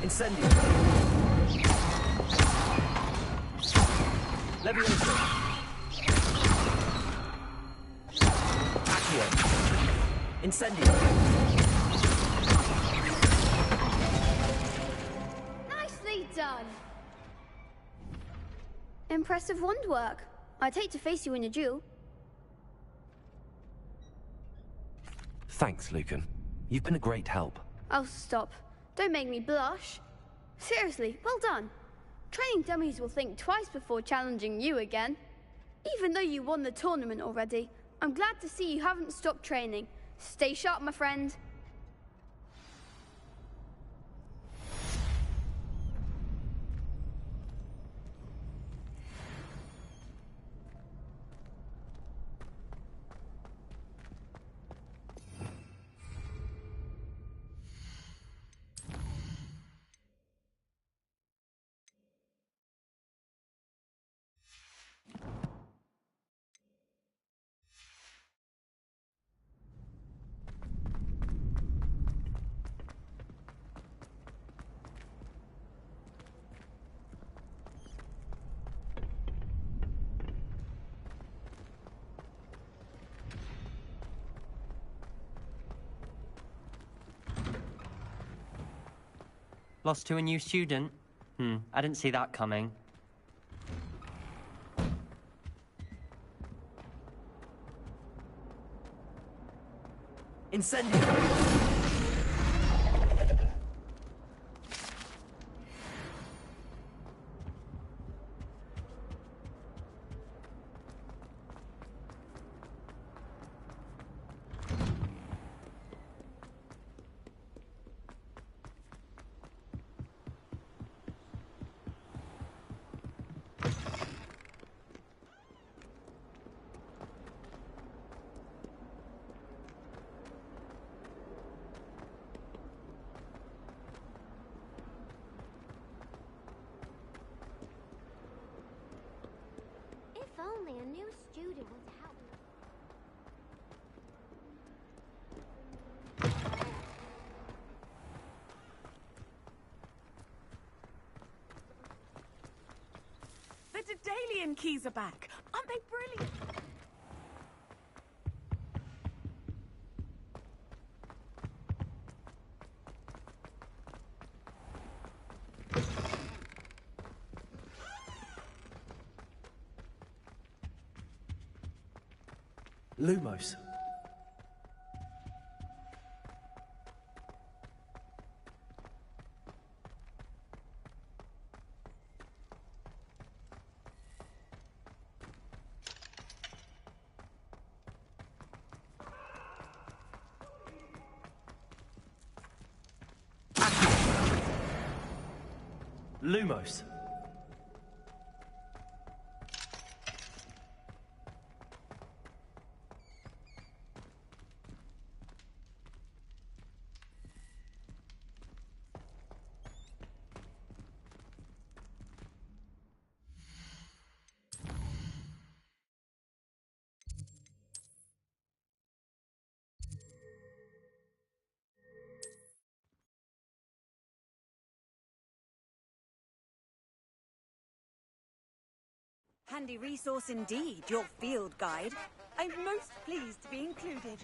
Incendio! Levioso! Accio! Incendio! Nicely done. Impressive wand work. I'd hate to face you in a duel. Thanks, Lucan. You've been a great help. Oh, stop. Don't make me blush. Seriously, well done. Training dummies will think twice before challenging you again. Even though you won the tournament already, I'm glad to see you haven't stopped training. Stay sharp, my friend. Lost to a new student? I didn't see that coming. Incendio! If only a new student were to help me. The Daedalian keys are back. Aren't they brilliant? Lumos. Lumos. Handy resource indeed, your field guide. I'm most pleased to be included.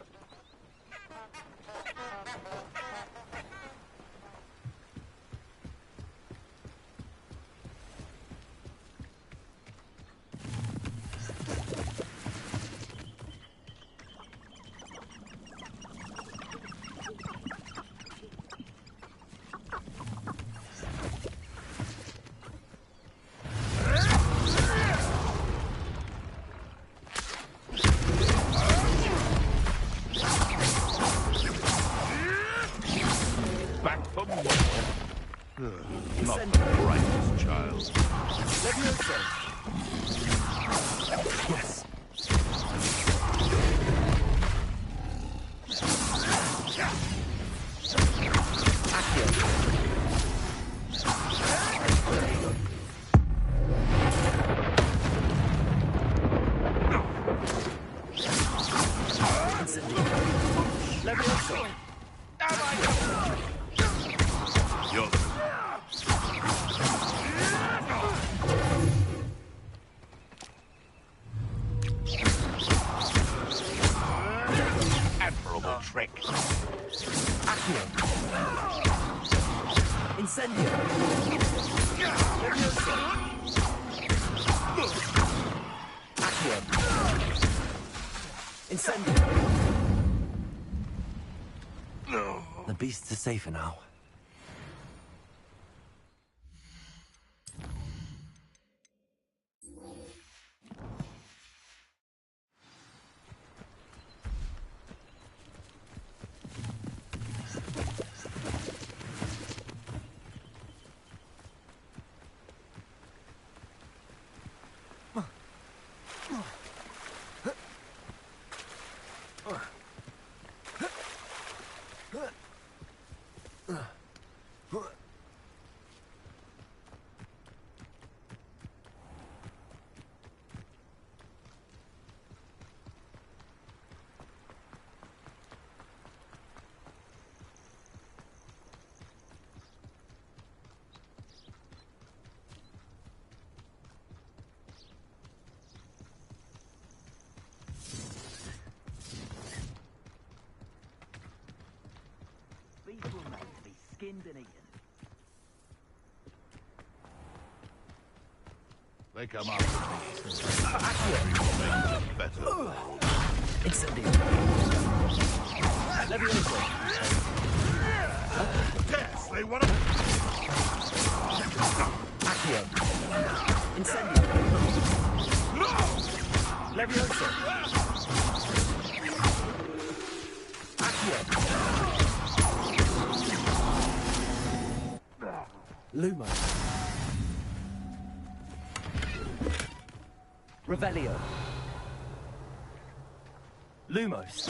Not the brightest child. Leviosa. Yes. Leviosa. Admirable trick. Accio. Incendio. Leviosa. Accio. Incendio. The beasts are safer now. Beef will made to be skinned and eaten. They come up with me. Better. Incendio. Leviosa. Yes, they want to. Accio. Incendio. No! Leviosa. Accio. Lumo. Revelio. Lumos.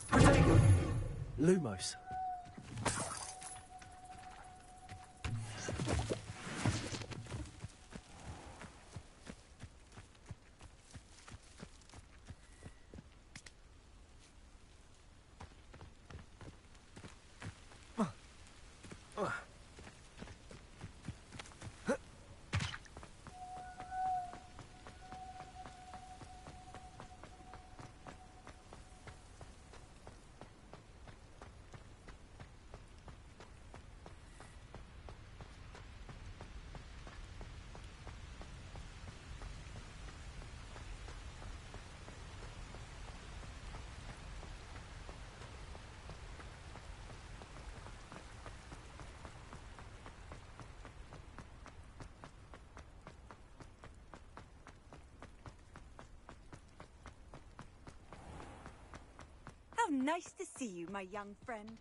Protego. Lumos. How nice to see you, my young friend.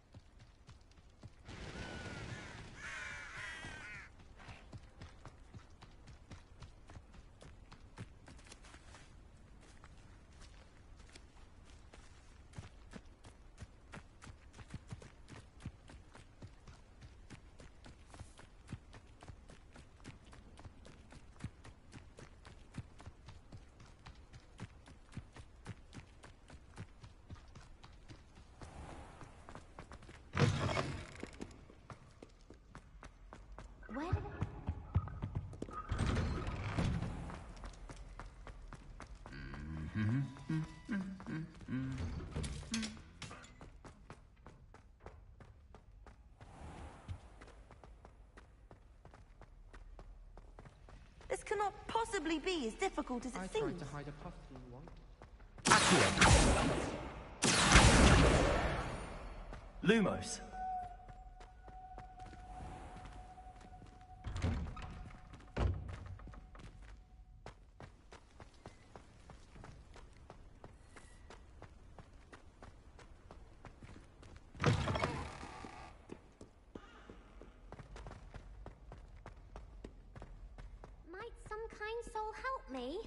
cannot possibly be as difficult as it seems. Tried to hide a puff through one. Lumos. Might some kind soul help me?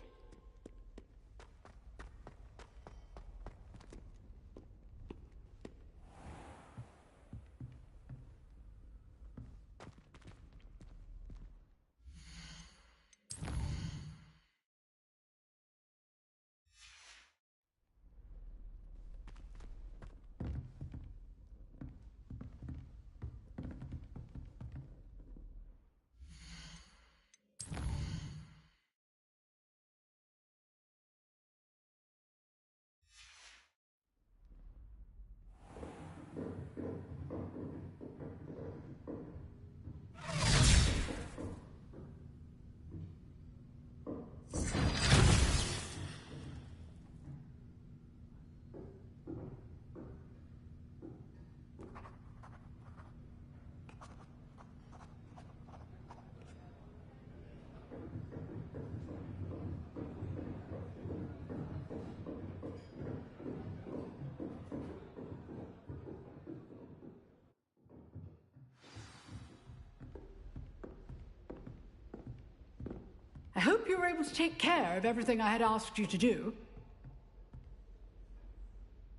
I hope you were able to take care of everything I had asked you to do.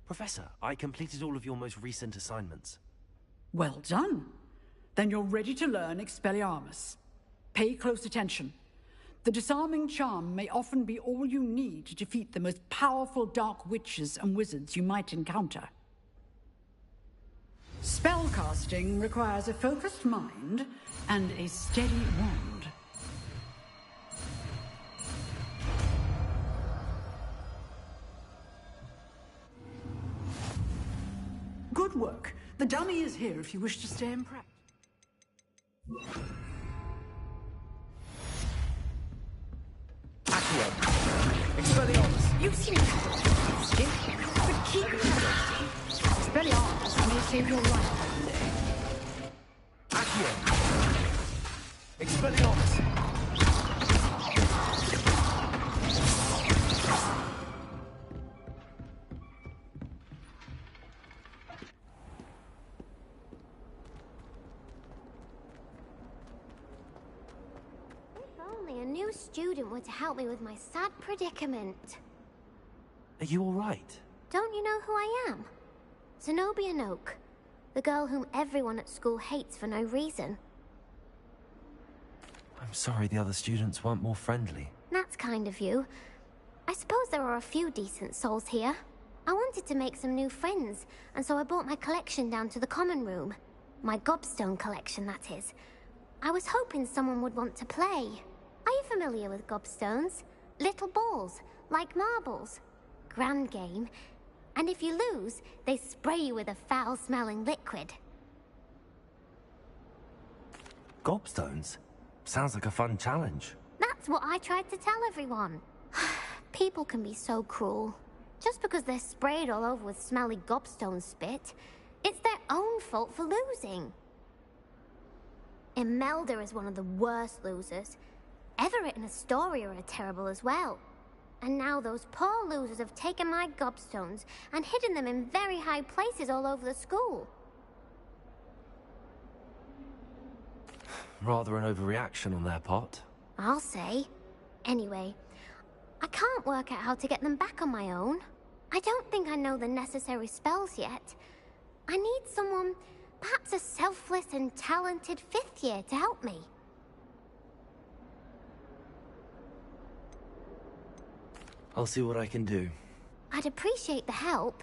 Professor, I completed all of your most recent assignments. Well done. Then you're ready to learn Expelliarmus. Pay close attention. The disarming charm may often be all you need to defeat the most powerful dark witches and wizards you might encounter. Spellcasting requires a focused mind and a steady wand. Good work. The dummy is here if you wish to stay in practice. Expelliarmus! You seem to have but keep practicing. Expelliarmus may save your life one day. Expelliarmus! Only a new student were to help me with my sad predicament. Are you all right? Don't you know who I am? Zenobia Noak, the girl whom everyone at school hates for no reason. I'm sorry the other students weren't more friendly. That's kind of you. I suppose there are a few decent souls here. I wanted to make some new friends, and so I brought my collection down to the common room. My gobstone collection, that is. I was hoping someone would want to play. Are you familiar with gobstones? Little balls, like marbles. Grand game. And if you lose, they spray you with a foul-smelling liquid. Gobstones? Sounds like a fun challenge. That's what I tried to tell everyone. People can be so cruel. Just because they're sprayed all over with smelly gobstone spit, it's their own fault for losing. Imelda is one of the worst losers. Everett and Astoria are terrible as well. And now those poor losers have taken my gobstones and hidden them in very high places all over the school. Rather an overreaction on their part. I'll say. Anyway, I can't work out how to get them back on my own. I don't think I know the necessary spells yet. I need someone, perhaps a selfless and talented fifth year to help me. I'll see what I can do. I'd appreciate the help.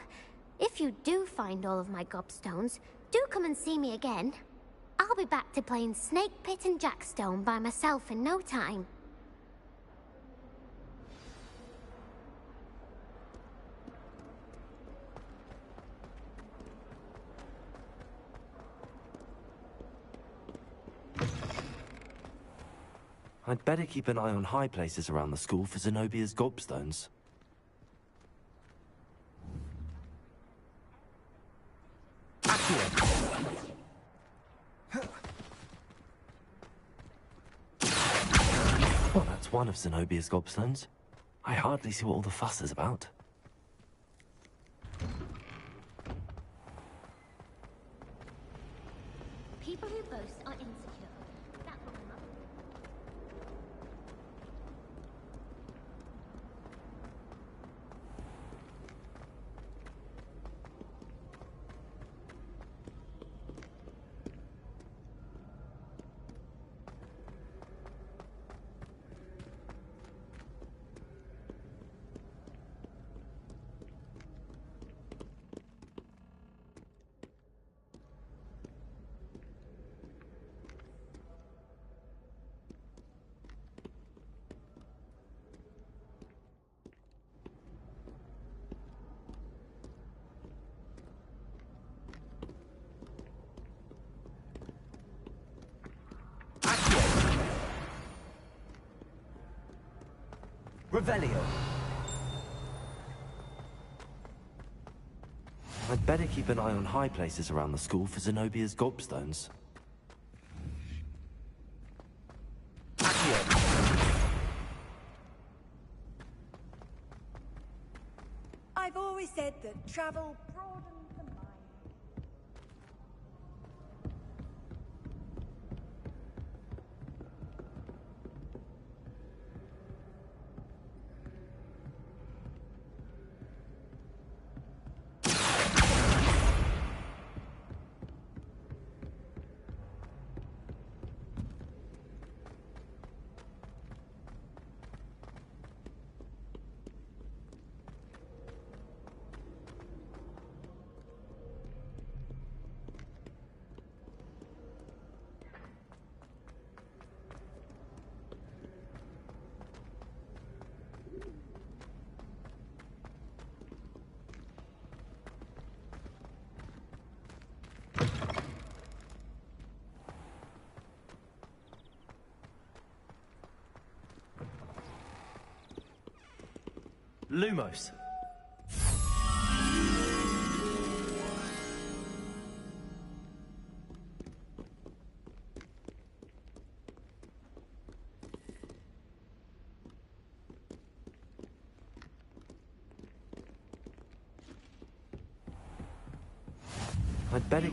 If you do find all of my gobstones, do come and see me again. I'll be back to playing Snake Pit and Jackstone by myself in no time. I'd better keep an eye on high places around the school for Zenobia's gobstones. Well, that's one of Zenobia's gobstones. I hardly see what all the fuss is about. People who boast are insecure. That's what my mother... Revelio. I'd better keep an eye on high places around the school for Zenobia's gobstones. I've always said that travel broadens the mind. Lumos. I'd better